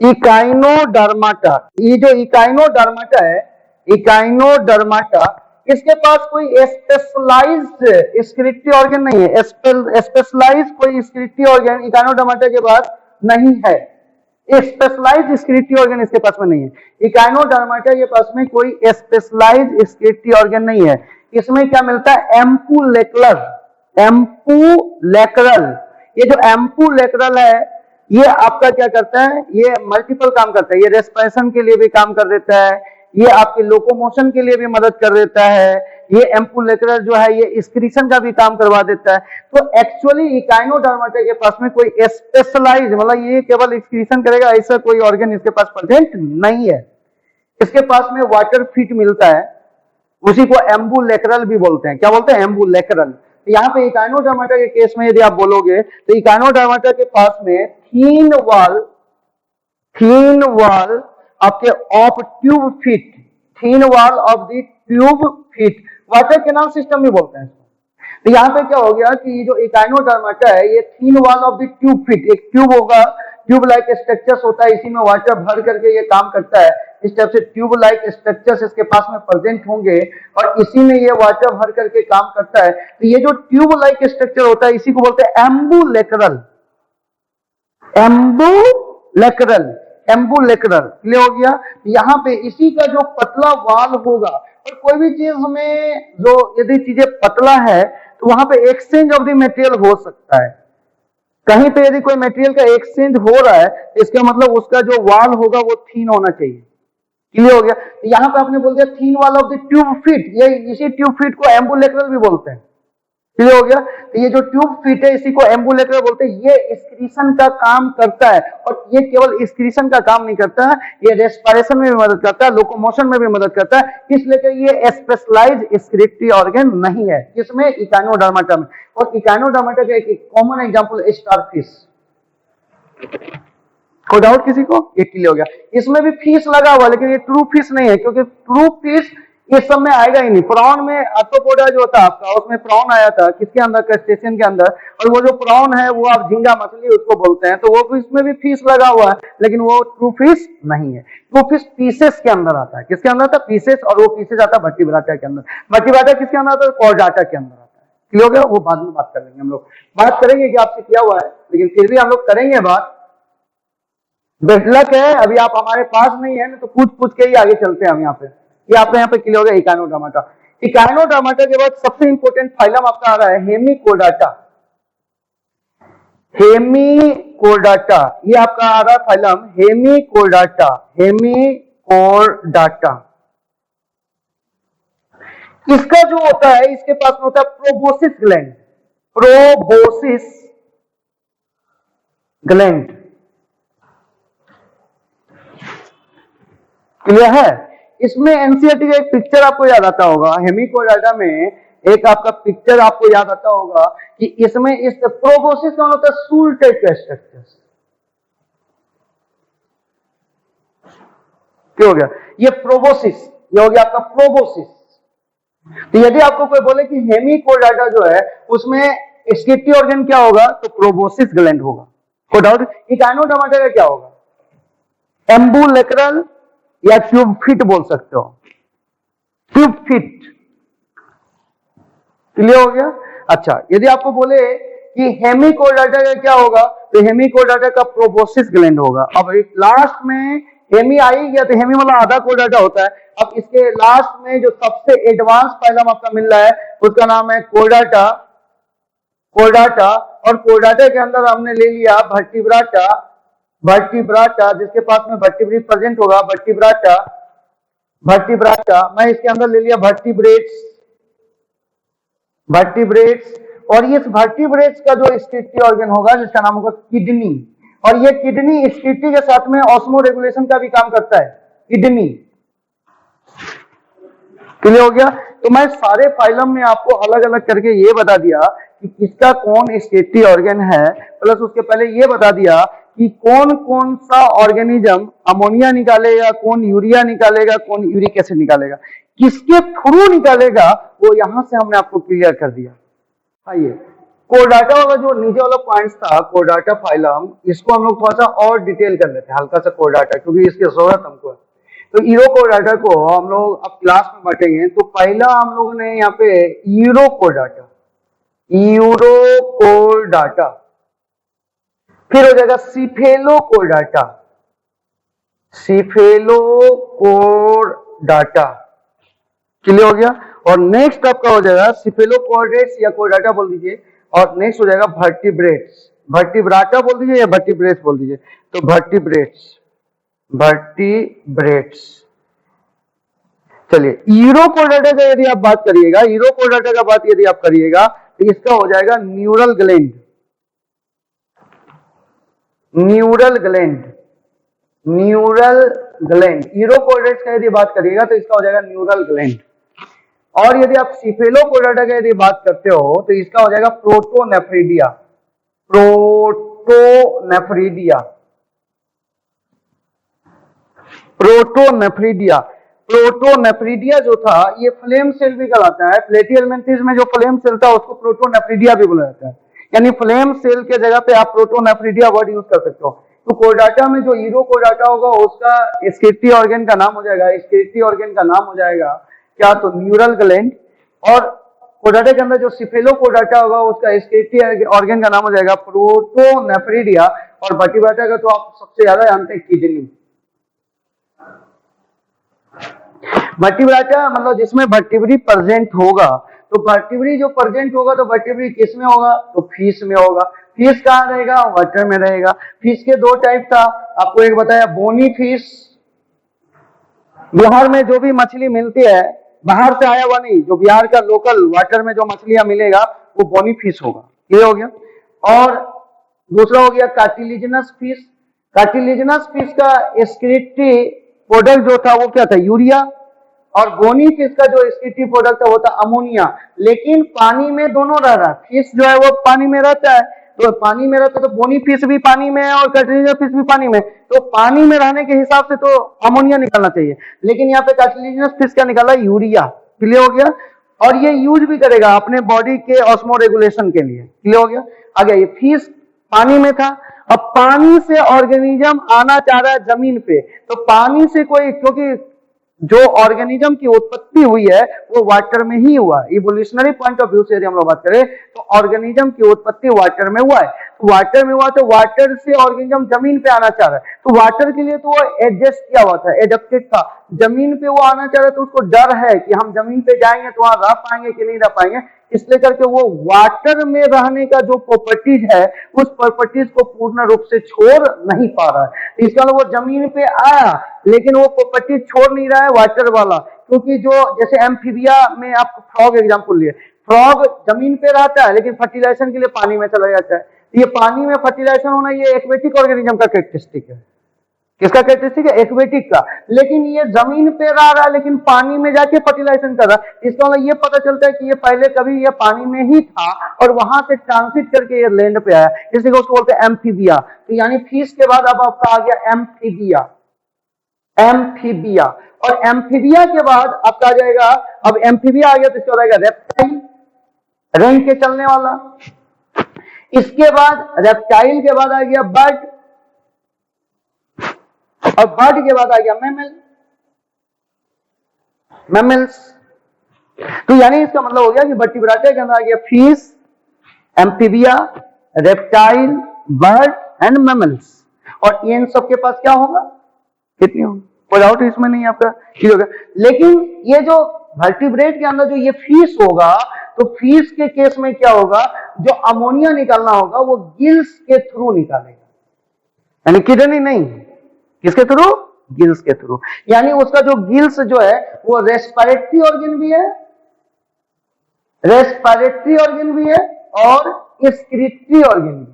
इकाइनोडर्माटा, ये जो इकाइनोडर्माटा है, इकाइनोडर्माटा, इसके पास कोई स्पेशलाइज्ड स्केलेटली ऑर्गन नहीं है। स्पेशलाइज्ड कोई स्केलेटली ऑर्गन इकाइनोडर्माटा के पास नहीं है। स्पेशलाइज्ड स्क्रिप्टी ऑर्गन इसके पास में नहीं है। इकाइनोडर्माटा के पास में कोई स्पेशलाइज्ड स्क्रिप्टी ऑर्गन नहीं है। इसमें क्या मिलता है? एम्पुलेक्रल। एम्पुलेक्रल, ये जो एम्पुलेक्रल है ये आपका क्या करता है? ये मल्टीपल काम करता है। ये रेस्पिरेशन के लिए भी काम कर देता है, ये आपके लोकोमोशन के लिए भी मदद कर देता है, ये एम्पुलेक्रल जो है ये एक्सक्रीशन का भी काम करवा देता है। तो एक्चुअली इकाइनोडर्माटा के पास में कोई स्पेशलाइज, मतलब ये केवल एक्सक्रीशन करेगा ऐसा कोई ऑर्गन इसके पास प्रेजेंट नहीं है। इसके पास में वाटर फीट मिलता है, उसी को एम्बुलेक्रल भी बोलते हैं। क्या बोलते हैं? एम्बुलेक्रल। यहाँ पे इकाइनोडर्माटा के केस में यदि आप बोलोगे तो इकाइनोडर्माटा के पास में थीन वॉल आपके of tube feet, thin wall of the tube feet, water canal system भी बोलते हैं। तो यहाँ पे क्या हो गया कि जो इकाइनोडर्माटा है ये thin wall of the tube feet, एक ट्यूब होगा, ट्यूब लाइक स्ट्रक्चर्स होता है, इसी में वाटर भर करके ये काम करता है। इस टाइप से ट्यूब लाइक स्ट्रक्चर्स इसके पास में प्रेजेंट होंगे और इसी में ये वाटर भर करके काम करता है। तो ये जो ट्यूब लाइक स्ट्रक्चर होता है इसी को बोलते हैं एम्बुलेक्रल। एम्बुलेक्रल, एम्बुलेक्रल, क्लियर हो गया? यहाँ पे इसी का जो पतला वाल होगा, और कोई भी चीज में जो यदि चीजें पतला है तो वहां पे एक्सचेंज ऑफ द मटेरियल हो सकता है। कहीं पे यदि कोई मटेरियल का एक्सचेंज हो रहा है इसका मतलब उसका जो वाल होगा वो थीन होना चाहिए। क्लियर हो गया? यहाँ पे आपने बोल दिया थीन wall of the tube feet, ये इसी ट्यूब फीट को एम्बुलेक्रल भी बोलते हैं। क्लियर हो गया? तो ये जो ट्यूब फीट है इसी को एम्बुलेक्रल बोलते हैं। ये एक्सक्रीशन का काम करता है, और ये केवल एक्सक्रीशन का काम नहीं करता है, ये रेस्पिरेशन में भी मदद करता है, लोकोमोशन में भी मदद करता है। इसलिए ये स्पेशलाइज्ड एक्सक्रीटरी ऑर्गन नहीं है। इसमें इकाइनोडर्माटा में। और इकाइनोडर्माटा का एक कॉमन एग्जांपल स्टारफिश। कोई डाउट किसी को? ये क्लियर हो गया? इसमें भी फिश लगा हुआ, लेकिन ये ट्रू फिश नहीं है, क्योंकि ट्रू फिश इस सब में आएगा ही नहीं। प्रॉन में आर्थ्रोपोडा जो होता है आपका, उसमें प्रॉन आया था किसके अंदर? क्रस्टेशियन के अंदर। और वो जो प्रॉन है वो आप झींगा मछली उसको बोलते हैं, तो वो इसमें भी फिश लगा हुआ है, लेकिन वो ट्रू फिश नहीं है। ट्रू फिश पीसेस के अंदर आता है। किसके अंदर आता है? पीसेस। और वो पीसेस आता है वर्टिब्राटा के अंदर। वर्टिब्राटा किसके अंदर आता है? कॉर्डाटा के अंदर आता है। क्लियर हो गया? वो बाद में बात कर लेंगे। हम लोग बात करेंगे कि आपसे क्या हुआ है, लेकिन फिर भी हम लोग करेंगे बात। बेस्ट लक है, अभी आप हमारे पास नहीं है, तो पूछ के ही आगे चलते हैं हम यहाँ पे। ये आपका यहाँ पे क्लियर हो गया? इकाइनोडर्माटा। इकाइनोडर्माटा के बाद सबसे इंपॉर्टेंट फाइलम आपका आ रहा है हेमिकोर्डाटा। हेमिकोर्डाटा, ये आपका आ रहा है फाइलम हेमिकोर्डाटा। हेमिकोर्डाटा इसका जो होता है, इसके पास में होता है proboscis gland. Proboscis gland, clear है? इसमें एनसीईआरटी का एक पिक्चर आपको याद आता होगा। हेमिकोर्डाटा में एक आपका पिक्चर आपको याद आता होगा कि इसमें इस प्रोबोसिस का होता है सूल टाइप का स्ट्रक्चर। क्या हो गया? ये प्रोबोसिस, ये हो गया आपका प्रोबोसिस। तो यदि आपको कोई बोले कि हेमिकोर्डाटा जो है उसमें एक्सक्रीटरी ऑर्गन क्या होगा, तो प्रोबोसिस ग्लैंड होगा। कोई डाउट? इकाइनोडर्माटा का क्या होगा? एम्बुलेक्रल या ट्यूब फिट बोल सकते हो, ट्यूब फिट। क्लियर हो गया? अच्छा, यदि आपको बोले कि हेमिकोर्डाटा का क्या होगा, तो हेमिकोर्डाटा का प्रोबोसिस ग्लैंड होगा। अब लास्ट में हेमी आ ही गया, तो हेमी मतलब आधा कोर्डाटा होता है। अब इसके लास्ट में जो सबसे एडवांस फाइलम आपका मिल रहा है उसका नाम है कोर्डाटा। कोर्डाटा, और कोर्डाटा के अंदर हमने ले लिया वर्टिब्राटा। वर्टिब्राटा, जिसके पास में वर्टिब्री प्रेजेंट होगा, वर्टिब्राटा। वर्टिब्राटा, मैं इसके अंदर ले लिया वर्टिब्रेट्स। वर्टिब्रेट्स, और ये वर्टिब्रेट्स का जो एक्सक्रीटरी ऑर्गन होगा जिसका नाम होगा किडनी। और ये किडनी एक्सक्रीटरी के साथ में ऑस्मो रेगुलेशन का भी काम करता है, किडनी। क्लियर हो गया? तो मैं सारे फाइलम में आपको अलग अलग करके ये बता दिया कि किसका कौन एक्सक्रीटरी ऑर्गन है, प्लस उसके पहले ये बता दिया कि कौन कौन सा ऑर्गेनिज्म अमोनिया निकालेगा, कौन यूरिया निकालेगा, कौन यूरिक एसिड निकालेगा, किसके थ्रू निकालेगा, वो यहां से हमने आपको क्लियर कर दिया। आइए, कोर्डाटा वाला जो नीचे वाला पॉइंट्स था, कोर्डाटा फाइलम, इसको हम लोग थोड़ा सा और डिटेल कर लेते हैं, हल्का सा कोर्डाटा, क्योंकि इसकी जरूरत हमको है। तो यूरोकोर्डाटा को हम लोग अब क्लास में बांटेंगे। तो पहला हम लोगों ने यहाँ पे यूरोकोर्डाटा, यूरोकोर्डाटा, फिर हो जाएगा सिफेलोकोर्डाटा, सिफेलोकोर्डाटा, क्लियर हो गया। और नेक्स्ट आपका हो जाएगा सिफेलोकोर्डेट्स या कोर्डाटा बोल दीजिए, और नेक्स्ट हो जाएगा वर्टिब्रेट्स, वर्टिब्राटा बोल दीजिए या वर्टिब्रेट्स बोल दीजिए, तो वर्टिब्रेट्स, वर्टिब्रेट्स। चलिए यूरोकोर्डाटा का यदि आप बात करिएगा, यूरोकोर्डाटा का बात यदि आप करिएगा तो इसका हो जाएगा neural gland, neural gland, neural gland. Urochordates का यदि बात करिएगा तो इसका हो जाएगा न्यूरल ग्लैंड। और यदि आप सिफेलोकोर्डाटा का यदि बात करते हो तो इसका हो जाएगा प्रोटोनेफ्रिडिया, प्रोटोनेफ्रिडिया, प्रोटोनेफ्रिडिया। प्रोटोनेफ्रिडिया जो था ये फ्लेम सेल भी कहलाता है, प्लेटिहेलमिन्थेस में जो फ्लेम सेल था उसको प्रोटोनेफ्रिडिया भी बोला जाता है, यानी फ्लेम सेल के जगह पे आप प्रोटोनेफ्रिडिया वर्ड यूज कर सकते हो। तो कोर्डाटा में जो यूरोकोर्डाटा होगा उसका एक्सक्रीटरी ऑर्गन का नाम हो जाएगा, एक्सक्रीटरी ऑर्गन का नाम हो जाएगा क्या, तो न्यूरल ग्लैंड। और कोर्डाटा के अंदर जो सिफेलोकोर्डाटा होगा उसका एक्सक्रीटरी ऑर्गन का नाम हो जाएगा प्रोटोनेफ्रिडिया। और वर्टिब्रेटा का तो आप सबसे ज्यादा जानते हैं किडनी। वर्टिब्रेटा मतलब जिसमें वर्टिब्री प्रेजेंट होगा, तो वर्टिब्री जो प्रेजेंट होगा तो वर्टिब्री किस में होगा, तो फिश में होगा। फिश कहाँ रहेगा, वाटर में रहेगा। फिश के दो टाइप था, आपको एक बताया बोनी फिश, बिहार में जो भी मछली मिलती है बाहर से आया हुआ नहीं, जो बिहार का लोकल वाटर में जो मछलियां मिलेगा वो बोनी फिश होगा, ये हो गया। और दूसरा हो गया कार्टिलिजिनस फिश। कार्टिलिजिनस फिश का एक्सक्रीटरी प्रोडक्ट जो था वो क्या था, यूरिया। और बोनी फिश का जो एक्सक्रीटरी प्रोडक्ट था वो था अमोनिया। लेकिन पानी में दोनों रह रहा, फिश जो है वो पानी में रहता है, तो पानी में रहता है तो बोनी फिश भी पानी में है और कार्टिलिजिनस फिश भी पानी में, तो पानी में रहने के हिसाब से तो अमोनिया निकलना चाहिए, लेकिन यहाँ पे कार्टिलिजिनस फिश क्या निकाला, यूरिया। क्लियर हो गया। और ये यूज भी करेगा अपने बॉडी के ऑस्मो रेगुलेशन के लिए। क्लियर हो गया। आगे ये फिश पानी में था, अब पानी से ऑर्गेनिज्म आना चाह रहा है जमीन पे, तो पानी से कोई, क्योंकि जो ऑर्गेनिज्म की उत्पत्ति हुई है वो वाटर में ही हुआ। इवोल्यूशनरी पॉइंट ऑफ व्यू से यदि हम लोग बात करें तो ऑर्गेनिज्म की उत्पत्ति वाटर में हुआ है, तो वाटर में हुआ तो वाटर से ऑर्गेनिज्म जमीन पे आना चाह रहा है, तो वाटर के लिए तो वो एडजस्ट किया हुआ था, एडेप्टेड था। जमीन पे वो आना चाह रहा है तो उसको डर है कि हम जमीन पे जाएंगे तो वहां रह पाएंगे कि नहीं रह पाएंगे, इसलिए करके वो वाटर में रहने का जो प्रॉपर्टीज है उस प्रॉपर्टीज को पूर्ण रूप से छोड़ नहीं पा रहा है। इसका मतलब वो जमीन पे आया लेकिन वो प्रॉपर्टी छोड़ नहीं रहा है वाटर वाला, क्योंकि जो जैसे एम्फीबिया में आप फ्रॉग एग्जांपल लिए, फ्रॉग जमीन पे रहता है लेकिन फर्टिलाइजेशन के लिए पानी में चला जाता है। ये पानी में फर्टिलाइजेशन होना ये एक्वेटिक ऑर्गेनिज्म का कैरेक्टरिस्टिक है। किसका कैरेक्टरिस्टिक है, एक्वेटिक का। लेकिन ये जमीन पे रह रहा है लेकिन पानी में जाके फर्टिलाइजेशन कर रहा है, इसका मतलब ये पता चलता है कि ये पहले कभी ये पानी में ही था और वहां से ट्रांसिट करके ये लैंड पे आया, इसलिए उसको बोलते हैं एम्फीबिया। तो यानी फिश के बाद अब आपका आ गया एम्फीबिया, एम्फीबिया। और एम्फीबिया के बाद आपका आ जाएगा, अब एम्फीबिया आ गया तो इसका रहेगा रेप्टाइल, रेंग के चलने वाला। इसके बाद रेप्टाइल के बाद आ गया बर्ड, और बर्ड के बाद आ गया मैमल, मैमल्स। तो यानी इसका मतलब हो गया कि वर्टिब्रेटा के अंदर आ गया fish, amphibia, reptile, bird and mammals. और इन सब के पास क्या होगा, कितनी होगी, कोई डाउट इसमें नहीं आपका, ठीक होगा। लेकिन ये जो वर्टिब्रेट के अंदर जो ये फिश होगा, तो फिश के केस में क्या होगा, जो अमोनिया निकालना होगा वो गिल्स के थ्रू निकालेगा, यानी किडनी नहीं, किसके थ्रू, गिल्स के थ्रू। यानी उसका जो गिल्स जो है वो रेस्पिरेटरी ऑर्गन भी है, रेस्पिरेटरी ऑर्गन भी है और एक्सक्रीटरी ऑर्गन भी।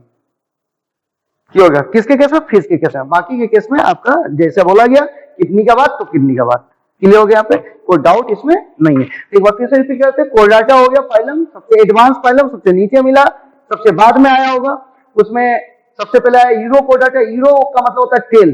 क्या होगा, किसके केस में, फिश के केस में। बाकी के केस में आपका जैसे बोला गया किडनी का बात तो किडनी का बात। क्लियर हो गया, यहाँ पे कोई डाउट इसमें नहीं है। एक बार फिर से रिपीट करते हैं, कोर्डाटा हो गया फाइलम, सबसे एडवांस फाइलम, सबसे नीचे मिला, सबसे बाद में आया होगा। उसमें सबसे पहले आया यूरोकोर्डाटा। यूरो का मतलब होता है टेल,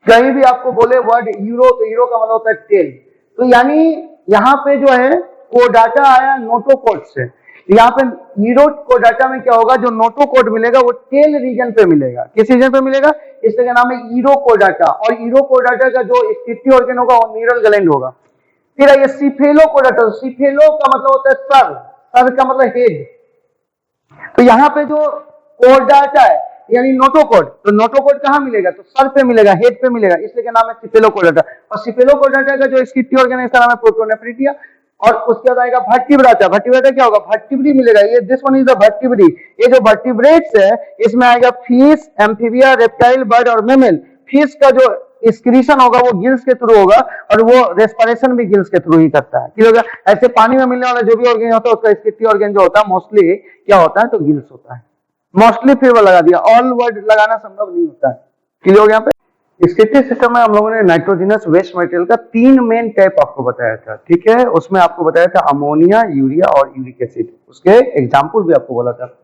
कहीं भी आपको बोले वर्ड यूरो तो यूरो का मतलब होता है टेल। तो यानी यहाँ पे जो है कोर्डाटा आया नोटोकोड से, यहाँ पे यूरोकोर्डाटा में क्या होगा, जो नोटोकोड मिलेगा वो टेल रीजन पे मिलेगा। किस रीजन पे मिलेगा, इसका नाम है यूरोकोर्डाटा। और यूरोकोर्डाटा का जो एक्सक्रीटरी ऑर्गन होगा वो न्यूरल ग्लैंड होगा। फिर आइए सिफेलोकोर्डाटा। सिफेलो का मतलब होता है सर, सर का मतलब हेड। तो यहाँ पे जो कोर्डाटा है यानी नोटोकॉड। तो नोटोकॉड कहाँ मिलेगा? तो सर पे मिलेगा, हेड पे मिलेगा, इसलिए क्या नाम है? सिपेलोकोडाटा। और सिपेलोकोडाटा का जो स्किट्टी ऑर्गन है इसका नाम है प्रोटोनेफ्रिटिया। और उसके बाद आएगा वर्टिब्राटा। वर्टिब्राटा क्या होगा? वर्टिब्री मिलेगा, ये this one is the vertebrae. ये जो वर्टिब्रेट्स है इसमें आएगा फिश, एम्फीबिया, रेप्टाइल, बर्ड और मैमल। फिश का जो एक्सक्रीशन होगा वो गिल्स के थ्रू होगा और वो रेस्पिरेशन भी गिल्स के थ्रू ही करता है। क्लियर होगा? ऐसे पानी में मिलने वाला जो भी ऑर्गन होता है उसका स्किट्टी ऑर्गन जो होता है मोस्टली क्या होता है? तो गिल्स होता है। मोस्टली फिर वो लगा दिया, ऑल वर्ड लगाना संभव नहीं होता है। क्लियर हो गया? यहाँ पे स्किट्टी सिस्टम में हम लोगों ने नाइट्रोजनस वेस्ट मटेरियल का 3 मेन टाइप आपको बताया था, ठीक है? उसमें आपको बताया था अमोनिया, यूरिया और यूरिक एसिड। उसके एग्जाम्पल भी आपको बोला था।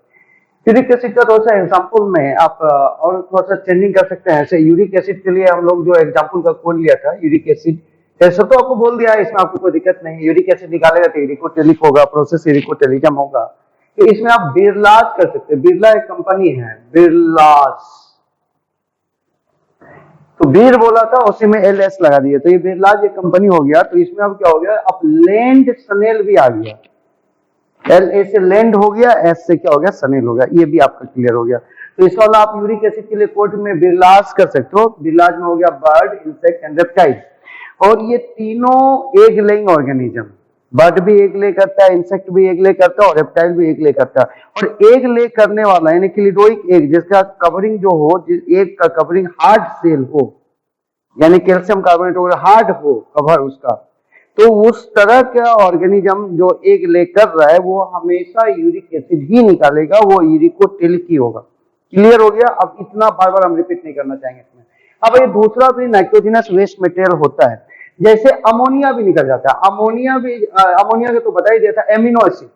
यूरिक एसिड का थोड़ा सा एग्जाम्पल में आप और थोड़ा सा चेंजिंग कर सकते हैं। ऐसे यूरिक एसिड के लिए हम लोग जो एग्जाम्पल का कोड लिया था, यूरिक एसिड ऐसा तो आपको बोल दिया है, इसमें आपको कोई दिक्कत नहीं। यूरिक एसिड निकालेगा तो यूरिकोटेलिक होगा, प्रोसेस यूरिकोटेलिजम होगा। तो इसमें आप बिरलाज कर सकते हैं। बिरला एक कंपनी है, बिरलाज। तो बीर बोला था उसी में एलएस लगा दिए, तो ये बिरलाज एक कंपनी हो गया। तो इसमें अब क्या हो गया? अब लैंड सनेल भी आ गया। एल ए से लैंड हो गया, एस से क्या हो गया? सनेल हो गया। ये भी आपका क्लियर हो गया। तो इस वाला आप यूरिक एसिड के लिए कोड में बिरलाज कर सकते हो। बिरलाज में हो गया बर्ड, इंसेक्ट एंड रेप्टाइल। और ये तीनों एग लेइंग ऑर्गेनिज्म, बर्ड भी एग ले करता है, इंसेक्ट भी एग ले करता है और रेप्टाइल भी एग ले करता है। और एग ले करने वाला यानी क्लिडोइक एग, जिसका कवरिंग जो हो, जिस एग का कवरिंग हार्ड सेल हो, यानी कैल्शियम कार्बोनेट वगैरह हार्ड हो कवर उसका, तो उस तरह का ऑर्गेनिज्म जो एग ले कर रहा है वो हमेशा यूरिक एसिड ही निकालेगा, वो यूरिकोटेलिक ही होगा। क्लियर हो गया? अब इतना बार बार हम रिपीट नहीं करना चाहेंगे इसमें। अब ये दूसरा भी नाइट्रोजनस वेस्ट मटेरियल होता है, जैसे अमोनिया भी निकल जाता है। अमोनिया भी, अमोनिया का तो बता ही दिया था। एमिनो एसिड,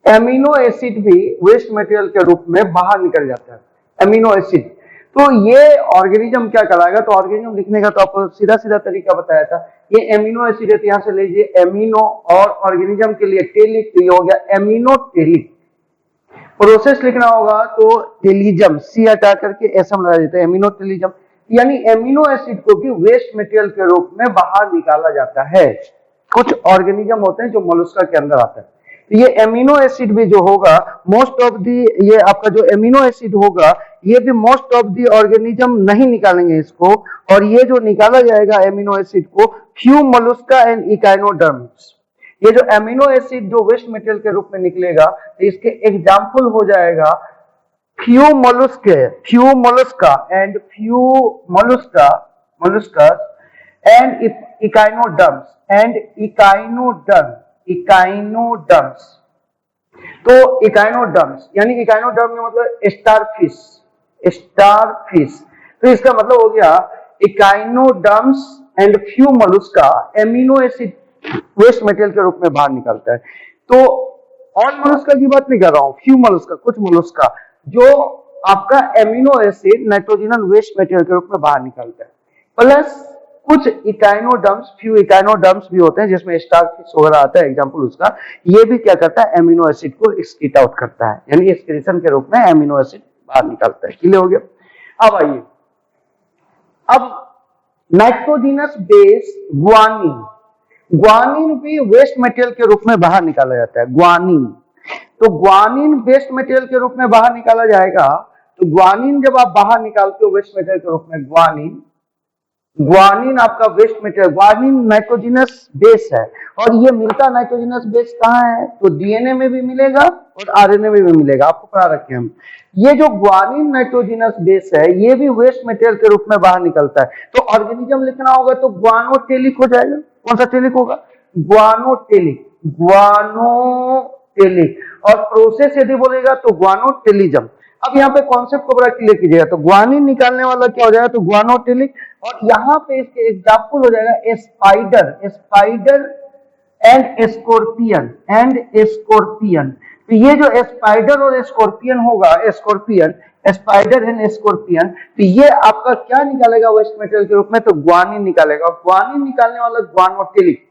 एमिनो एसिड भी वेस्ट मटेरियल के रूप में बाहर निकल जाता है। एमिनो एसिड, तो ये ऑर्गेनिज्म क्या कराएगा? तो ऑर्गेनिज्म लिखने का तो आपको सीधा सीधा तरीका बताया था। ये एमिनो एसिड है, यहां से लीजिए एमिनो, और ऑर्गेनिज्म के लिए टेलिक, तो ये हो गया एमिनोटेलिक। प्रोसेस लिखना होगा तो टेलिजम, सी हटा करके एसम लगा देते हैं, एमिनोटेलिजम। यानी एमिनो एसिड को भी वेस्ट मटेरियल के रूप में बाहर निकाला जाता है। कुछ ऑर्गेनिज्म होते हैं जो मोलस्का के अंदर आता है। तो ये एमिनो एसिड भी जो होगा मोस्ट ऑफ दी, ये आपका जो एमिनो एसिड होगा ये भी मोस्ट ऑफ दी ऑर्गेनिज्म नहीं निकालेंगे इसको, और ये जो निकाला जाएगा एमिनो एसिड को फ्यू मोलस्का एंड इकाइनोडर्म्स। ये जो एमिनो एसिड जो वेस्ट मटेरियल के रूप में निकलेगा, तो इसके एग्जाम्पल हो जाएगा few mollusca and few mollusca and echinoderms. तो इकाइनोडर्म्स यानी इकाइनोडर्म में मतलब स्टारफिश। तो इसका मतलब हो गया echinoderms and few mollusca amino acid waste material के रूप में बाहर निकलता है। तो ऑल मोलस्का की बात नहीं कर रहा हूं, फ्यू मोलस्का, कुछ मोलस्का जो आपका amino acid nitrogenous waste material के रूप में बाहर निकलता है, प्लस कुछ इकाइनोडर्म्स, फ्यू इकाइनोडर्म्स भी होते हैं जिसमें स्टारफिश वगैरह आता है एग्जांपल उसका। ये भी क्या करता है? एमिनो एसिड को एक्सक्रीट आउट करता है, यानी एक्सक्रीशन के रूप में एमिनो एसिड बाहर निकलता है। क्लियर हो गया? अब आइए, अब नाइट्रोजनस बेस ग्वानिन, ग्वानिन भी वेस्ट मटेरियल के रूप में बाहर निकाला जाता है। ग्वानिन, तो ग्वानिन वेस्ट मटेरियल के रूप में बाहर निकाला जाएगा। तो ग्वानिन जब आप बाहर निकालते हो वेस्ट मटेरियल के रूप में, ग्वानिन आपका waste material, guanine nitrogenous base है। और ये मिलता नाइट्रोजनस बेस कहाँ है? तो डीएनए में भी मिलेगा और आरएनए में भी मिलेगा, आपको पढ़ा रखे हम। ये जो ग्वानिन नाइट्रोजनस बेस है ये भी वेस्ट मटेरियल के रूप में बाहर निकलता है। तो ऑर्गेनिज्म लिखना होगा तो ग्वानोटेलिक हो जाएगा। कौन सा टेलिक होगा? ग्वानोटेलिक, ग्वानोटेलिक। और प्रोसेस यदि बोलेगा तो ग्वानोटेलिजम। अब यहाँ पे कॉन्सेप्ट को बड़ा क्लियर कीजिएगा। तो ग्वानिन निकालने वाला क्या हो जाएगा? तो ग्वानोटेलिक। और यहाँ पे इसके एग्जाम्पल हो जाएगा स्पाइडर एंड स्कॉर्पियन। तो ये जो स्पाइडर और स्कॉर्पियन होगा, स्पाइडर एंड स्कॉर्पियन, तो ये आपका क्या निकालेगा वेस्ट मटेरियल के रूप में? तो ग्वानिन निकालेगा। ग्वानिन निकालने वाला ग्वानोटेलिक।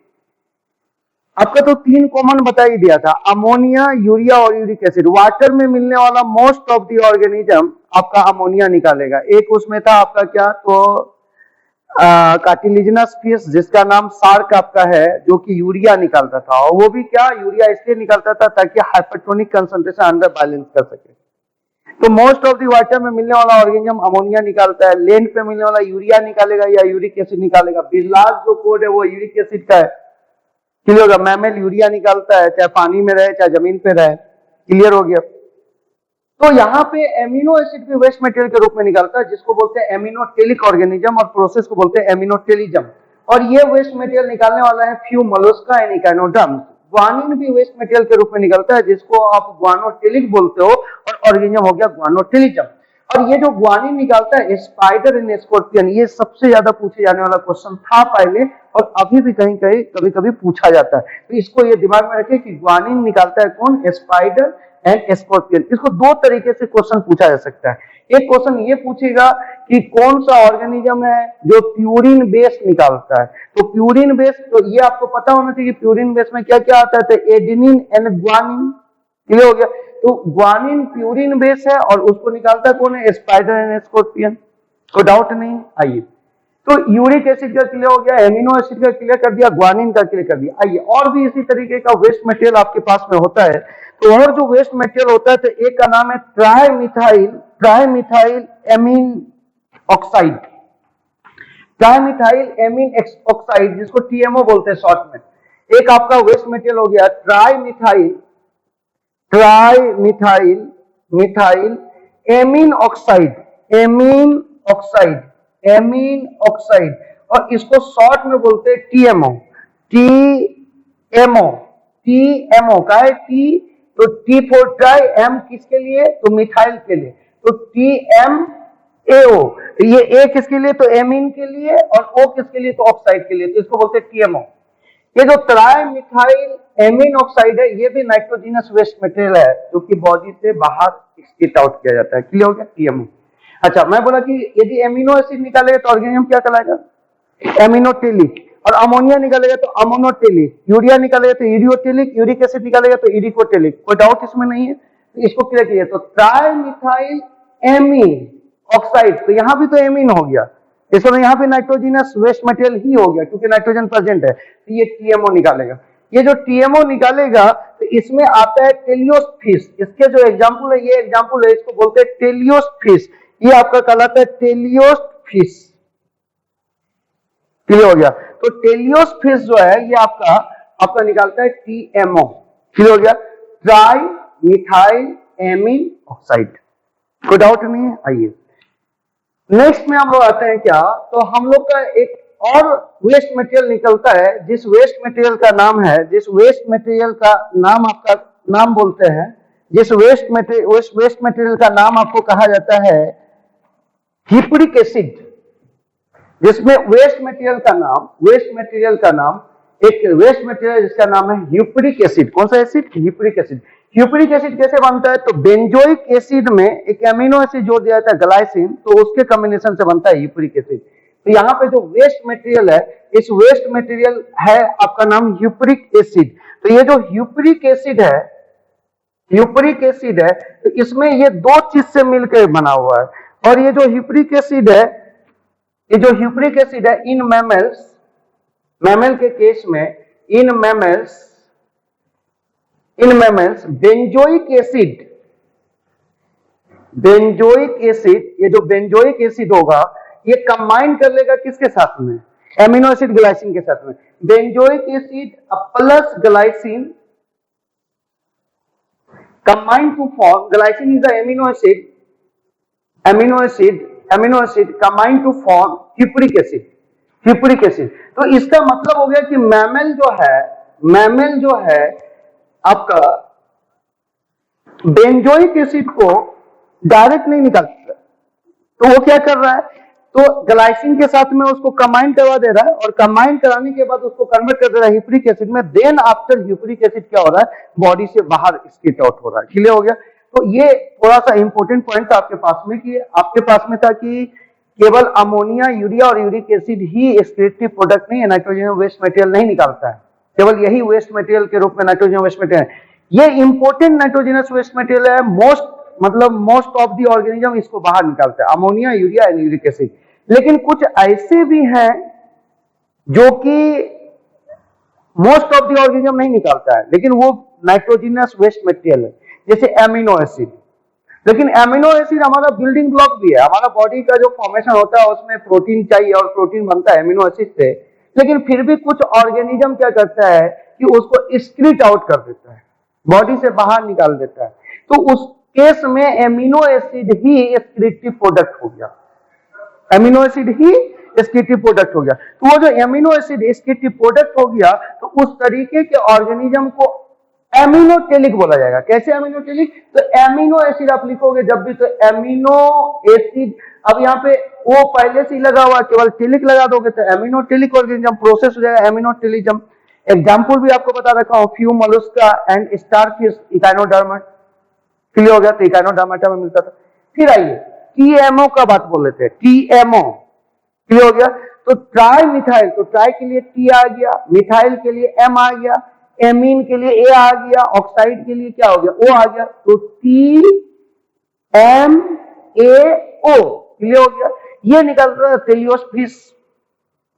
आपका तो 3 कॉमन बता ही दिया था, अमोनिया, यूरिया और यूरिक एसिड। वाटर में मिलने वाला मोस्ट ऑफ दी ऑर्गेनिज्म आपका अमोनिया निकालेगा। एक उसमें था आपका क्या? तो कार्टिलेजिनस फिश जिसका नाम शार्क आपका है, जो कि यूरिया निकालता था। और वो भी क्या? यूरिया इसलिए निकालता था ताकि हाइपरटोनिक कंसंट्रेशन अंडर बैलेंस कर सके। तो मोस्ट ऑफ द वाटर में मिलने वाला ऑर्गेनिज्म अमोनिया निकालता है, लैंड पे मिलने वाला यूरिया निकालेगा या यूरिक एसिड निकालेगा। लास्ट जो कोड है वो यूरिक एसिड का है, क्लियर होगा। मैमल यूरिया निकालता है, चाहे पानी में रहे चाहे जमीन पे रहे, क्लियर हो गया। तो यहाँ पे एमिनो एसिड भी वेस्ट मटेरियल के रूप में निकालता है, जिसको बोलते हैं एमिनोटेलिक ऑर्गेनिज्म, और प्रोसेस को बोलते हैं एमिनोटेलिज्म। और ये वेस्ट मटेरियल निकालने वाला है फ्यू मोलस्का एंड इकोनोडर्म्स। ग्वानिन भी वेस्ट मटेरियल के रूप में निकलता है, जिसको आप ग्वानोटेलिक बोलते हो, और ऑर्गेनिज्म हो गया ग्वानोटेलिज्म। और ये जो ग्वानिन निकालता है स्पाइडर एंड स्कॉर्पियन, ये सबसे ज्यादा पूछे जाने वाला क्वेश्चन था पहले, और अभी भी कहीं कहीं कभी कभी पूछा जाता है। तो इसको ये दिमाग में रखें कि ग्वानिन निकालता है कौन, स्पाइडर एंड स्कॉर्पियन। इसको दो तरीके से क्वेश्चन पूछा जा सकता है। एक क्वेश्चन ये पूछेगा कि कौन सा ऑर्गेनिज्म है जो प्यूरिन बेस निकालता है। तो प्यूरिन बेस, तो ये आपको पता होना चाहिए कि प्यूरिन बेस में क्या क्या आता है, तो एडेनिन एंड ग्वानिन, क्लियर हो गया। तो ग्वानिन प्यूरिन बेस है और उसको निकालता कौन है, स्पाइडर एंड स्कॉर्पियन, कोई डाउट नहीं। आइए, तो यूरिक एसिड का क्लियर हो गया, एमिनो एसिड का क्लियर कर दिया, ग्वानिन का क्लियर कर दिया। आइए, और भी इसी तरीके का वेस्ट मटेरियल आपके पास में होता है। तो और जो वेस्ट मटेरियल होता है, तो एक का नाम है trimethyl amine oxide, trimethyl amine oxide, जिसको टीएमओ बोलते हैं शॉर्ट में। एक आपका वेस्ट मटेरियल हो गया trimethyl amine oxide, amine oxide, और इसको शॉर्ट में बोलते हैं टीएमओ का है टी, तो टी फॉर ट्राई, एम किसके लिए, तो मिथाइल के लिए, तो TMAO। ये ए किसके लिए, तो एमीन के लिए, और ओ किसके लिए, तो ऑक्साइड के लिए, तो इसको बोलते हैं TMO। ये जो ट्राइमिथाइल एमीन ऑक्साइड है, ये भी नाइट्रोजनस वेस्ट मटेरियल है, जो कि बॉडी से बाहर एक्सक्रीट आउट किया जाता है, क्लियर हो गया, TMO। अच्छा, मैं बोला कि यदि एमिनो एसिड निकालेगा तो ऑर्गेनिज्म क्या कहलाएगा, एमिनोटेलिक, और अमोनिया निकालेगा तो अमोनोटेलिक, यूरिया निकालेगा तो यूरियोटेलिक, यूरिक एसिड निकालेगा तो यूरिकोटेलिक। कोई डाउट इसमें नहीं है, तो इसको क्लियर किया। तो ट्राइमिथाइल एमीन ऑक्साइड, तो यहां भी तो एमीन हो गया, इसमें यहां पे नाइट्रोजनस वेस्ट मटेरियल ही हो गया क्योंकि नाइट्रोजन प्रेजेंट है, तो ये टीएमओ निकालेगा। ये जो टीएमओ निकालेगा तो इसमें आता है टेलियोस फिश। इसके जो एग्जांपल है, ये एग्जांपल है, इसको बोलते हैं टेलियोस फिश। ये आपका कहलाता है टेलियोस फिश, क्लियर हो गया। तो टेलियोस फिश जो है ये आपका निकालता है टीएमओ, क्लियर हो गया, ट्राइमिथाइल एमीन ऑक्साइड। कोई डाउट नहीं है। आइए नेक्स्ट में हम लोग आते हैं क्या, तो हम लोग का एक और वेस्ट मटेरियल निकलता है, जिस वेस्ट मटेरियल का नाम है, जिस वेस्ट मटेरियल का नाम आपका नाम बोलते हैं, जिस वेस्ट मटेरियल का नाम आपको कहा जाता है हिप्रिक एसिड, जिसमें वेस्ट मटेरियल का नाम एक वेस्ट मटेरियल जिसका नाम है ह्यूपरिक एसिड। कौन सा एसिड, ह्यूपरिक एसिड। ह्यूपरिक एसिड कैसे बनता है, तो बेंजोइक एसिड में एक एमिनो एसिड जोड़ दिया जाता है ग्लाइसिन, तो उसके कॉम्बिनेशन से बनता है ह्यूपरिक एसिड। तो यहाँ पे जो वेस्ट मटेरियल है, इस वेस्ट मटेरियल है आपका नाम ह्यूपरिक एसिड। तो ये जो ह्यूपरिक एसिड है, तो इसमें ये दो चीज से मिलकर बना हुआ है। और ये जो ह्यूपरिक एसिड है, इन मैमल के केस में, इन मैमल्स बेंजोइक एसिड, ये जो बेंजोइक एसिड होगा, ये कंबाइन कर लेगा किसके साथ में, एमिनो एसिड ग्लाइसिन के साथ में। Benzoic acid plus glycine combine to form, glycine is the amino acid combine to form hippuric acid. तो इसका मतलब हो गया कि मैमल जो है आपका बेंजोइक एसिड को डायरेक्ट नहीं निकालता, तो वो क्या कर रहा है, तो ग्लाइसिन के साथ में उसको कंबाइन करवा दे रहा है, और कंबाइन कराने के बाद उसको कन्वर्ट कर दे रहा है ह्यूपरिक एसिड में। देन आफ्टर ह्यूपरिक एसिड क्या हो रहा है, बॉडी से बाहर एक्सक्रीट आउट हो रहा है, क्लियर हो गया। तो ये थोड़ा सा इंपॉर्टेंट पॉइंट था आपके पास में, कि आपके पास में था कि केवल अमोनिया, यूरिया और यूरिक एसिड ही एक्सक्रीटिव प्रोडक्ट नहीं है, नाइट्रोजन वेस्ट मटेरियल नहीं निकालता है, केवल यही वेस्ट मटेरियल के रूप में नाइट्रोजन वेस्ट मटेरियल है। ये इंपॉर्टेंट नाइट्रोजनस वेस्ट मटेरियल है, मोस्ट ऑफ द ऑर्गेनिज्म इसको बाहर निकालता है, ammonia, urea and uric acid. लेकिन कुछ ऐसे भी हैं जो कि मोस्ट ऑफ द ऑर्गेनिज्म नहीं निकालता है, लेकिन वो नाइट्रोजनस वेस्ट मटेरियल है, जैसे एमिनो एसिड। लेकिन एमिनो एसिड हमारा बिल्डिंग ब्लॉक भी है, हमारा बॉडी का जो फॉर्मेशन होता है उसमें प्रोटीन चाहिए और प्रोटीन बनता है एमिनो एसिड से। लेकिन फिर भी कुछ ऑर्गेनिज्म क्या करता है कि उसको एक्सक्रीट आउट कर देता है, बॉडी से बाहर निकाल देता है। तो उस केस में एमिनो एसिड ही एक्सक्रीटिव प्रोडक्ट हो गया, एमिनो एसिड ही एक्सक्रीटिव प्रोडक्ट हो गया। तो वो जो एमिनो एसिड एक्सक्रीटिव प्रोडक्ट हो गया, तो उस तरीके के ऑर्गेनिज्म को एमिनोटेलिक बोला जाएगा। कैसे एमिनोटेलिक? तो एमिनो एसिड आप लिखोगे जब भी तो एमिनो एसिड, अब यहाँ पे वो पहले से ही लगा हुआ, केवल टेलिक लगा दोगे तो एमिनोटेलिक ऑर्गेनिज्म प्रोसेस हो जाएगा, एमिनोटेलिज्म। एग्जाम्पल भी आपको बता रखा हूं, few mollusca and starfish, echinoderma. Clear हो गया? तो इकाइनोडर्माटा में मिलता था। फिर आइए टीएमओ का बात बोल लेते हैं, टीएमओ। क्लियर हो गया? तो ट्राई मिथाइल, तो ट्राई के लिए टी आ गया, मिथाइल के लिए एम आ गया, एमीन के लिए ए आ गया, ऑक्साइड के लिए क्या हो गया? ओ आ गया। तो T M A O. Clear हो गया? ये निकल रहा है टेलियोस फिश।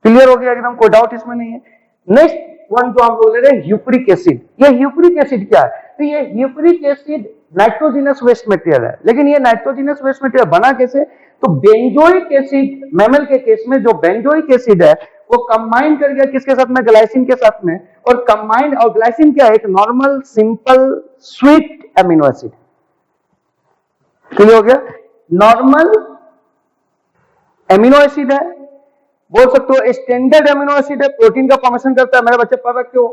क्लियर हो गया एकदम, कोई डाउट इसमें नहीं है। नेक्स्ट वन जो हम लोग ले रहे हैं ह्यूप्रिक एसिड। ये ह्यूप्रिक एसिड क्या है? तो ये ह्यूप्रिक एसिड नाइट्रोजिनस वेस्ट मटेरियल है। लेकिन ये नाइट्रोजिनस वेस्ट मटेरियल बना कैसे? तो बेंजोइक एसिड, मैमल के केस में जो बेंजोइक एसिड है वो कंबाइन कर गया किसके साथ में? ग्लाइसिन के साथ में। और कंबाइन, और ग्लाइसिन क्या है? एक normal simple sweet amino acid. Clear हो गया? नॉर्मल एमिनो एसिड है, बोल सकते हो स्टैंडर्ड एमिनो एसिड है, प्रोटीन का फॉर्मेशन करता है, मेरे बच्चे पढ़ रखे हो।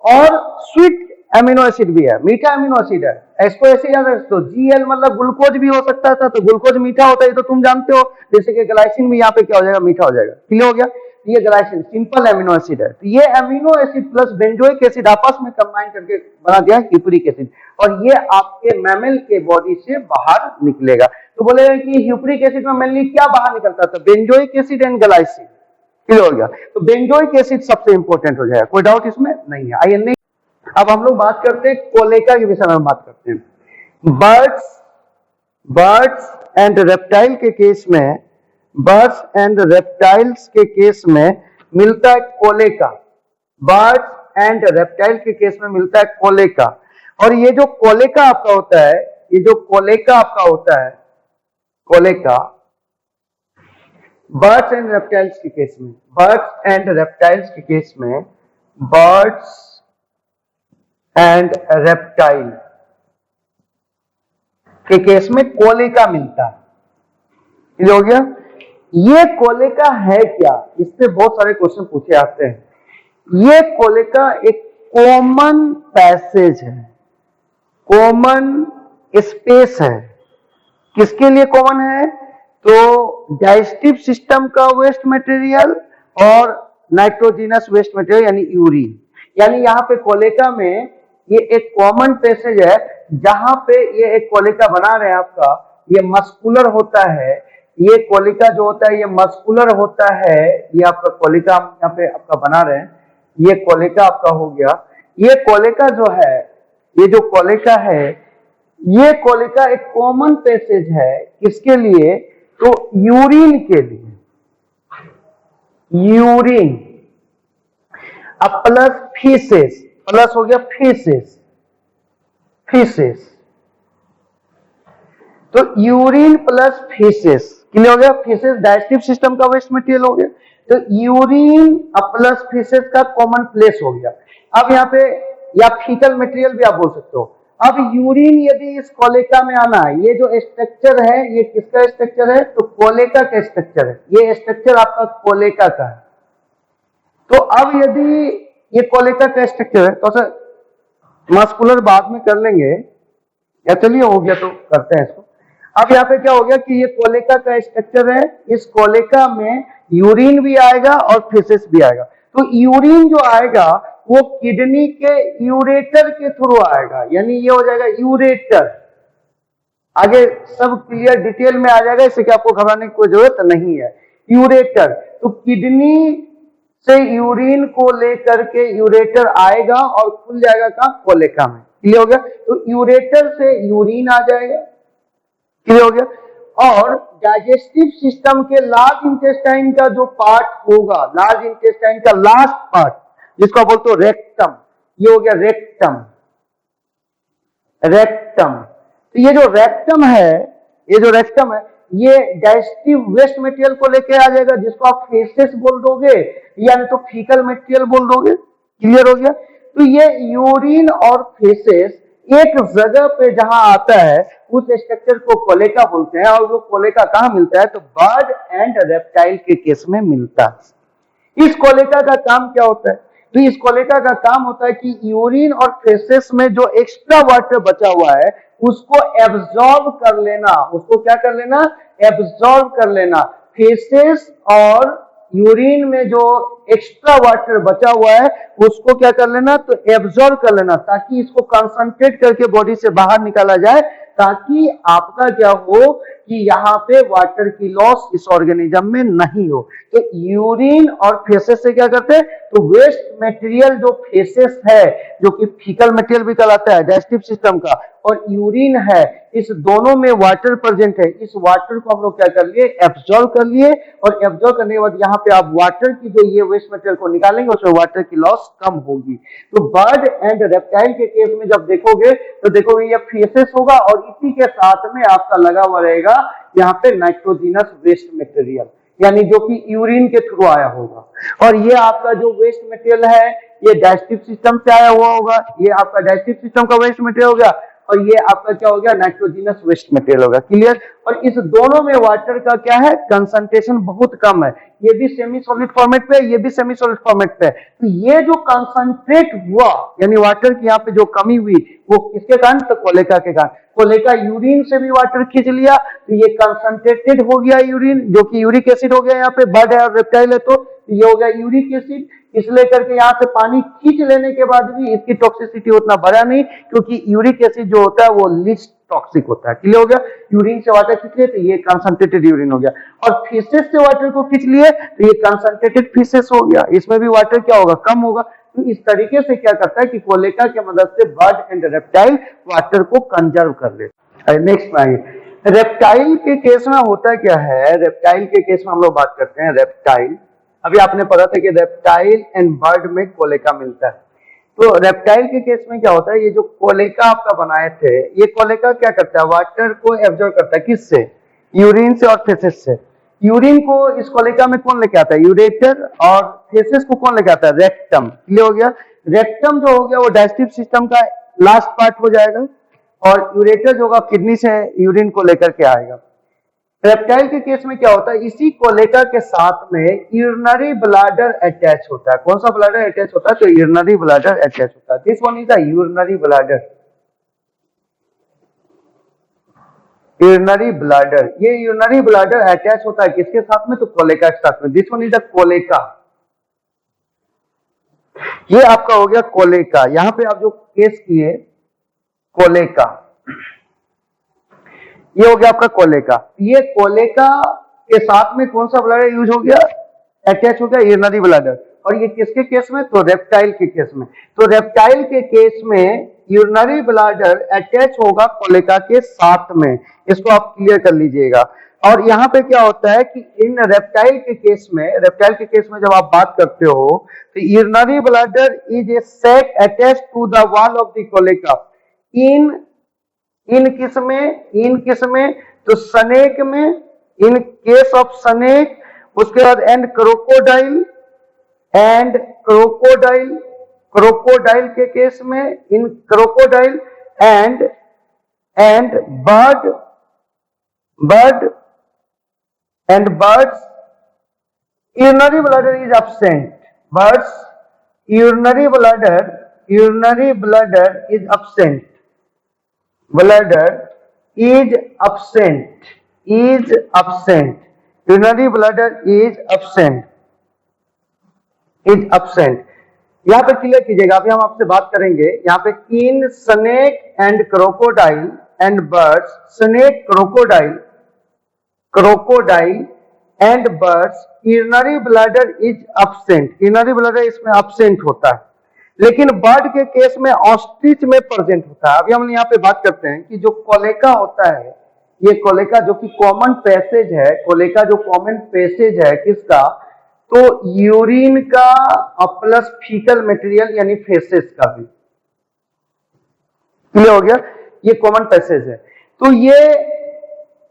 और स्वीट एमिनो एसिड भी है, मीठा एमिनो एसिड है। इसको ऐसे याद रखो, जीएल मतलब ग्लूकोज भी हो सकता था, तो ग्लूकोज मीठा होता है तो तुम जानते हो। जैसे कि ग्लाइसिन भी यहाँ पे क्या हो जाएगा? मीठा हो जाएगा। क्लियर हो गया? ये ग्लाइसिन सिंपल एमिनो एसिड है। तो ये amino acid plus benzoic acid आपस में कंबाइन करके बना दिया ह्यूप्रिक एसिड, और ये आपके मैमल के बॉडी से बाहर निकलेगा। तो बोलेगा कि ह्यूप्रिक एसिड में मेनली क्या बाहर निकलता था? Benzoic acid and glycine. Clear हो गया? तो बेंजोइक एसिड सबसे इंपॉर्टेंट हो जाएगा, कोई डाउट इसमें नहीं है। आइए नहीं, अब हम लोग बात करते हैं कोलेका के विषय में बात करते हैं। बर्ड्स एंड रेप्टाइल के केस में, बर्ड्स एंड रेप्टाइल्स के केस में मिलता है कोलेका। बर्ड्स एंड रेप्टाइल के केस में मिलता है कोलेका। और ये जो कोलेका आपका होता है, ये जो कोलेका आपका होता है, कोलेका बर्ड्स एंड रेप्टाइल्स के केस में, बर्ड्स एंड रेप्टाइल्स के केस में, बर्ड्स एंड रेप्टाइल के केस में कोलेका मिलता है। क्लियर हो गया? ये कोलेका है क्या? इससे बहुत सारे क्वेश्चन पूछे आते हैं। ये कोलेका एक कॉमन पैसेज है, कॉमन स्पेस है। किसके लिए कॉमन है? तो डाइजेस्टिव सिस्टम का वेस्ट मटेरियल और नाइट्रोजिनस वेस्ट मटेरियल यानी यूरिन। यानी यहाँ पे कोलेका में ये एक कॉमन पैसेज है, जहां पे ये एक कोलेका बना रहे हैं आपका, ये मस्कुलर होता है। ये कोलेका जो होता है ये मस्कुलर होता है। ये आपका कोलेका यहाँ पे आपका बना रहे हैं, ये कोलेका आपका हो गया। ये कोलेका जो है, ये जो कोलेका है, ये कोलेका एक कॉमन पैसेज है। किसके लिए? तो यूरिन के लिए। यूरिन अब प्लस फीसेस, प्लस हो गया फीसेस, फीसेस। तो यूरिन प्लस फीसेस, क्लियर हो गया? फीसेस डाइजेस्टिव सिस्टम का वेस्ट मटेरियल हो गया। तो यूरिन प्लस फीसेस का कॉमन प्लेस हो गया। अब यहाँ पे, या फीकल मटेरियल भी आप बोल सकते हो। अब यूरिन यदि इस कोलेका में आना है, ये जो स्ट्रक्चर है ये किसका स्ट्रक्चर है? तो कोलेका का स्ट्रक्चर है। ये स्ट्रक्चर आपका कोलेका का है। तो अब यदि ये कोलेका का स्ट्रक्चर है तो सर मस्कुलर बाद में कर लेंगे, या चलिए हो गया तो करते हैं इसको। अब यहाँ पे क्या हो गया कि ये कोलेका का स्ट्रक्चर है, इस कोलेका में यूरिन भी आएगा और फीसेस भी आएगा। तो यूरिन जो आएगा वो किडनी के यूरेटर के थ्रू आएगा, यानी ये हो जाएगा यूरेटर। आगे सब क्लियर डिटेल में आ जाएगा, इससे कि आपको घबराने की कोई जरूरत नहीं है। यूरेटर, तो किडनी से यूरिन को लेकर के यूरेटर आएगा और खुल जाएगा कहां? कोलेका में। क्लियर हो गया? तो यूरेटर से यूरिन आ जाएगा। क्लियर हो गया? और डाइजेस्टिव सिस्टम के लार्ज इंटेस्टाइन का जो पार्ट होगा, लार्ज इंटेस्टाइन का लास्ट पार्ट जिसको बोलते हो रेक्टम, ये हो गया रेक्टम। रेक्टम, तो ये जो रेक्टम है, ये डाइजेस्टिव वेस्ट मटेरियल को लेके आ जाएगा, जिसको आप फेसेस बोल दोगे या नहीं तो फीकल मटेरियल बोल दोगे। क्लियर हो गया? तो ये यूरिन और फेसेस एक जगह पे जहां आता है उस स्ट्रक्चर को कोलेका बोलते हैं। और वो कोलेका कहां मिलता है? तो बर्ड एंड रेप्टाइल के केस में मिलता है। इस कोलेका का काम क्या होता है? तो इस कोलेका का काम होता है कि यूरिन और फेसेस में जो एक्स्ट्रा वाटर बचा हुआ है उसको एब्जॉर्ब कर लेना। उसको क्या कर लेना? एब्जॉर्ब कर लेना। फेसेस और यूरिन में जो एक्स्ट्रा वाटर बचा हुआ है उसको क्या कर लेना? तो एब्जॉर्ब कर लेना, ताकि इसको कंसंट्रेट करके बॉडी से बाहर निकाला जाए, ताकि आपका क्या हो कि यहाँ पे वाटर की लॉस इस ऑर्गेनिज्म में नहीं हो। तो यूरिन और फेसेस से क्या करते हैं? तो वेस्ट मटेरियल जो फेसेस है, जो कि फीकल मटेरियल भी कहलाता है डाइजेस्टिव सिस्टम का, और यूरिन है, इस दोनों में वाटर प्रेजेंट है। इस वाटर को हम लोग क्या कर लिए? एब्जॉर्ब कर लिए। और एब्जॉर्ब करने के बाद यहाँ पे आप वाटर की जो ये वेस्ट मटेरियल को निकालेंगे, उसमें वाटर की लॉस कम होगी। तो बर्ड एंड रेप्टाइल के केस में जब देखोगे तो देखोगे ये फेसेस होगा और इसी के साथ में आपका लगा हुआ रहेगा यहाँ पे नाइट्रोजिनस वेस्ट मटेरियल, यानी जो कि यूरिन के थ्रू आया होगा। और ये आपका जो वेस्ट मटेरियल है ये डाइजेस्टिव सिस्टम से आया हुआ होगा। ये आपका डाइजेस्टिव सिस्टम का वेस्ट मटेरियल हो गया और ये आपका क्या हो गया? नाइट्रोजिनस वेस्ट मटेरियल होगा। क्लियर? और इस दोनों में वाटर का क्या है? कंसंट्रेशन बहुत कम है। ये भी सेमी सॉलिड फॉर्मेट पे है, ये भी सेमी सॉलिड फॉर्मेट पे है। तो ये जो कंसंट्रेट हुआ, यानी वाटर की यहाँ पे जो कमी हुई, वो किसके कारण? तो कोलेका के कारण। कोलेका यूरिन से भी वाटर खींच लिया, तो ये कंसंट्रेटेड हो गया यूरिन, जो कि यूरिक एसिड हो गया। यहाँ पे बर्ड है और रेप्टाइल है तो ये हो गया यूरिक एसिड। इसलिए करके यहाँ से पानी खींच लेने के बाद भी इसकी टॉक्सिसिटी उतना बढ़ा नहीं, क्योंकि यूरिक एसिड जो होता है वो लिस्ट टॉक्सिक होता है। क्लियर हो गया? यूरिन से वाटर खींच लिए तो ये कंसंट्रेटेड यूरिन हो गया, और फेसेस से वाटर को खींच लिए तो ये कंसंट्रेटेड फेसेस हो गया। इसमें भी वाटर क्या होगा? कम होगा। तो इस तरीके से क्या करता है कि कोलेका की मदद से बर्ड एंड रेप्टाइल वाटर को कंजर्व कर लेते हैं। नेक्स्ट में आइए, रेप्टाइल के केस में होता क्या है? रेप्टाइल के केस में हम लोग बात करते हैं रेप्टाइल। अभी आपने पढ़ा था कि रेप्टाइल एंड बर्ड में कोलेका मिलता है। तो रेप्टाइल के केस में क्या होता है? ये जो कोलेका आपका बनाए थे, ये कोलेका क्या करता है? वाटर को एब्जॉर्ब करता है। किससे? यूरिन से और फेसेस से। यूरिन को इस कोलेका में कौन लेके आता है? यूरेटर। और फेसेस को कौन लेके आता है? रेक्टम। क्लियर हो गया? रेक्टम जो हो गया वो डाइजेस्टिव सिस्टम का लास्ट पार्ट हो जाएगा, और यूरेटर जो होगा किडनी से यूरिन को लेकर के आएगा। रेप्टाइल के केस में क्या होता है? इसी कोलेका के साथ में यूरिनरी ब्लैडर अटैच होता है। कौन सा ब्लैडर अटैच होता है? तो यूरिनरी ब्लैडर अटैच होता है। This one is the urinary bladder. Urinary bladder, ये यूरिनरी ब्लैडर अटैच होता है किसके साथ में? तो कोलेका के साथ में। This one is the cloaca. ये आपका हो गया कोलेका। यहां पे आप जो केस किए कोलेका, ये हो गया आपका कोलेका। ये कोलेका के साथ में कौन सा ब्लैडर यूज हो गया? अटैच हो गया यूरिनरी ब्लैडर। और ये किसके केस में? तो रेप्टाइल के केस में। तो रेप्टाइल के केस में यूरिनरी ब्लैडर अटैच होगा कोलेका के साथ में। इसको आप क्लियर कर लीजिएगा। और यहाँ पे क्या होता है कि इन रेप्टाइल के केस में जब आप बात करते हो तो urinary bladder is a sac attach to the wall of the cloaca. इन किस में? तो स्नेक में, इन केस ऑफ स्नेक। उसके बाद एंड क्रोकोडाइल क्रोकोडाइल के केस में, in crocodile and birds urinary bladder is absent. Birds urinary bladder is absent. Bladder is absent. Urinary bladder is absent. यहाँ पे क्लियर कीजिएगा। अभी हम आपसे बात करेंगे यहाँ पे in snake and crocodile and birds. Snake, crocodile and birds urinary bladder is absent। Urinary bladder इसमें absent होता है, लेकिन बर्ड के केस में ऑस्ट्रिच में प्रेजेंट होता है। अभी हम यहाँ पे बात करते हैं कि जो कोलेका होता है, ये कोलेका जो कि कॉमन पैसेज है, कोलेका जो कॉमन पैसेज है किसका? तो यूरिन का प्लस फीकल मटेरियल यानी फेसेस का भी। क्लियर हो गया? ये कॉमन पैसेज है। तो ये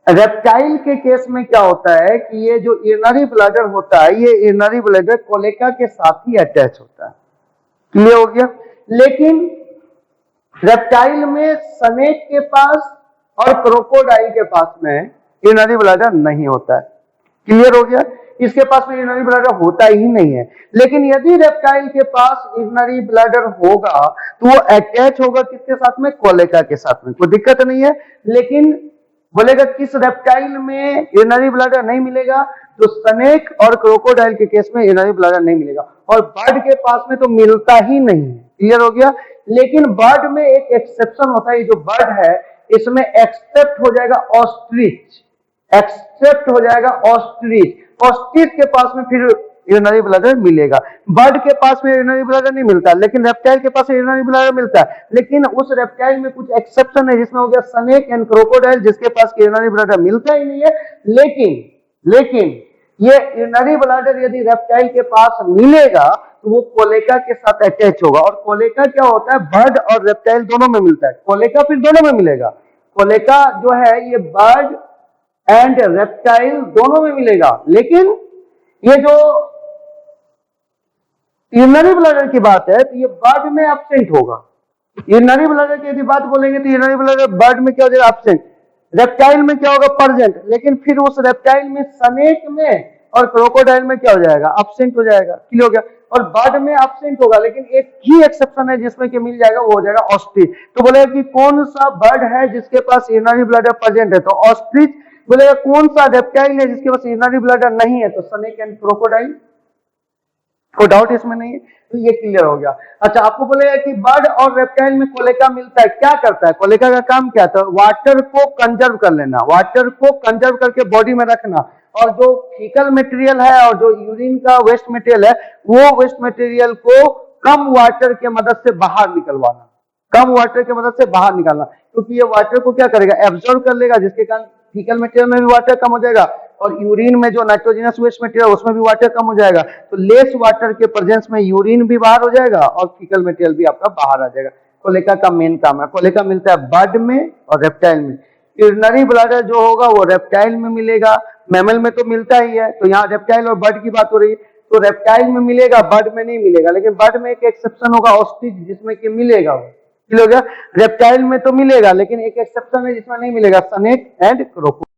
रेप्टाइल के केस में क्या होता है कि ये जो इरिनरी ब्लैडर होता है, ये इरिनरी ब्लैडर कोलेका के साथ ही अटैच होता है। क्लियर हो गया? लेकिन रेप्टाइल में स्नेक के पास और क्रोकोडाइल के पास में इरिनरी ब्लैडर नहीं होता है। क्लियर हो गया? इसके पास में इरिनरी ब्लैडर होता ही नहीं है। लेकिन यदि रेप्टाइल के पास इरिनरी ब्लैडर होगा तो वो अटैच होगा किसके साथ में? कोलेका के साथ में। कोई दिक्कत नहीं है। लेकिन बोलेगा किस रेप्टाइल में इरिनरी ब्लैडर नहीं मिलेगा? तो स्नेक और क्रोकोडाइल के केस में इरिनरी ब्लैडर नहीं मिलेगा, और बर्ड के पास में तो मिलता ही नहीं है। क्लियर हो गया? लेकिन बर्ड में एक एक्सेप्शन होता है। जो बर्ड है इसमें एक्सेप्ट हो जाएगा ऑस्ट्रिच, एक्सेप्ट हो जाएगा ऑस्ट्रिच। ऑस्ट्रिच के पास में फिर इरिनरी ब्लैडर मिलेगा। बर्ड के पास में इरिनरी ब्लैडर नहीं मिलता, लेकिन रेप्टाइल के पास इरिनरी ब्लैडर मिलता है। लेकिन उस रेप्टाइल में कुछ एक्सेप्शन है, जिसमें हो गया स्नेक एंड क्रोकोडाइल, जिसके पास इरिनरी ब्लैडर मिलता ही नहीं है। लेकिन ये इरिनरी ब्लैडर यदि रेप्टाइल के पास मिलेगा तो वो कोलेका के साथ अटैच होगा। और कोलेका क्या होता है? बर्ड और रेप्टाइल दोनों में मिलता है। कोलेका फिर दोनों में मिलेगा। कोलेका जो है ये बर्ड एंड रेप्टाइल दोनों में मिलेगा। लेकिन ये जो इरिनरी ब्लैडर की बात है तो ये बर्ड में एब्सेंट होगा। इरिनरी ब्लैडर की यदि बात बोलेंगे तो इरिनरी ब्लैडर बर्ड में क्या हो जाएगा? एब्सेंट। रेप्टाइल में क्या होगा? प्रेजेंट। लेकिन फिर उस रेप्टाइल में स्नेक में और क्रोकोडाइल में क्या हो जाएगा? एब्सेंट हो जाएगा। क्लियर हो गया? और बर्ड में एब्सेंट होगा, लेकिन एक ही एक्सेप्शन है जिसमें कि मिल जाएगा, वो हो जाएगा ऑस्ट्रिच। तो बोलेगा कि कौन सा बर्ड है जिसके पास इरिनरी ब्लैडर प्रेजेंट है? तो ऑस्ट्रिच। बोलेगा कौन सा रेप्टाइल है जिसके पास इरिनरी ब्लैडर नहीं है? तो स्नेक एंड क्रोकोडाइल। कोई डाउट इसमें नहीं है? तो ये क्लियर हो गया। अच्छा, आपको बोलेगा कि बर्ड और रेप्टाइल में कोलेका मिलता है, क्या करता है? कोलेका का काम क्या था? वाटर को कंजर्व कर लेना, वाटर को कंजर्व करके बॉडी में रखना, और जो फीकल मटेरियल है और जो यूरिन का वेस्ट मटेरियल है, वो वेस्ट मटेरियल को कम वाटर के मदद से बाहर निकलवाना, कम वाटर के मदद से बाहर निकालना। क्योंकि ये वाटर को क्या करेगा? एब्जॉर्ब कर लेगा, जिसके कारण फीकल मटेरियल में भी वाटर कम हो जाएगा, और यूरिन में जो नाइट्रोजनस वेस्ट मटेरियल उसमें भी वाटर कम हो जाएगा। तो लेस वाटर के प्रेजेंस में यूरिन भी बाहर हो जाएगा और फीकल मटेरियल भी आपका बाहर आ जाएगा। कोलेका का मेन काम है। कोलेका मिलता है बर्ड में और रेप्टाइल में। इरिनरी ब्लैडर जो होगा वो रेप्टाइल में मिलेगा, मैमल में तो मिलता ही है। तो यहाँ रेप्टाइल और बर्ड की बात हो रही है, तो रेप्टाइल में मिलेगा, बर्ड में नहीं मिलेगा। लेकिन बर्ड में एक एक्सेप्शन होगा ऑस्ट्रिच, जिसमें कि मिलेगा वो। क्लियर हो गया? रेप्टाइल में तो मिलेगा, लेकिन एक एक्सेप्शन है जिसमें नहीं मिलेगा, स्नेक एंड क्रोकोडाइल।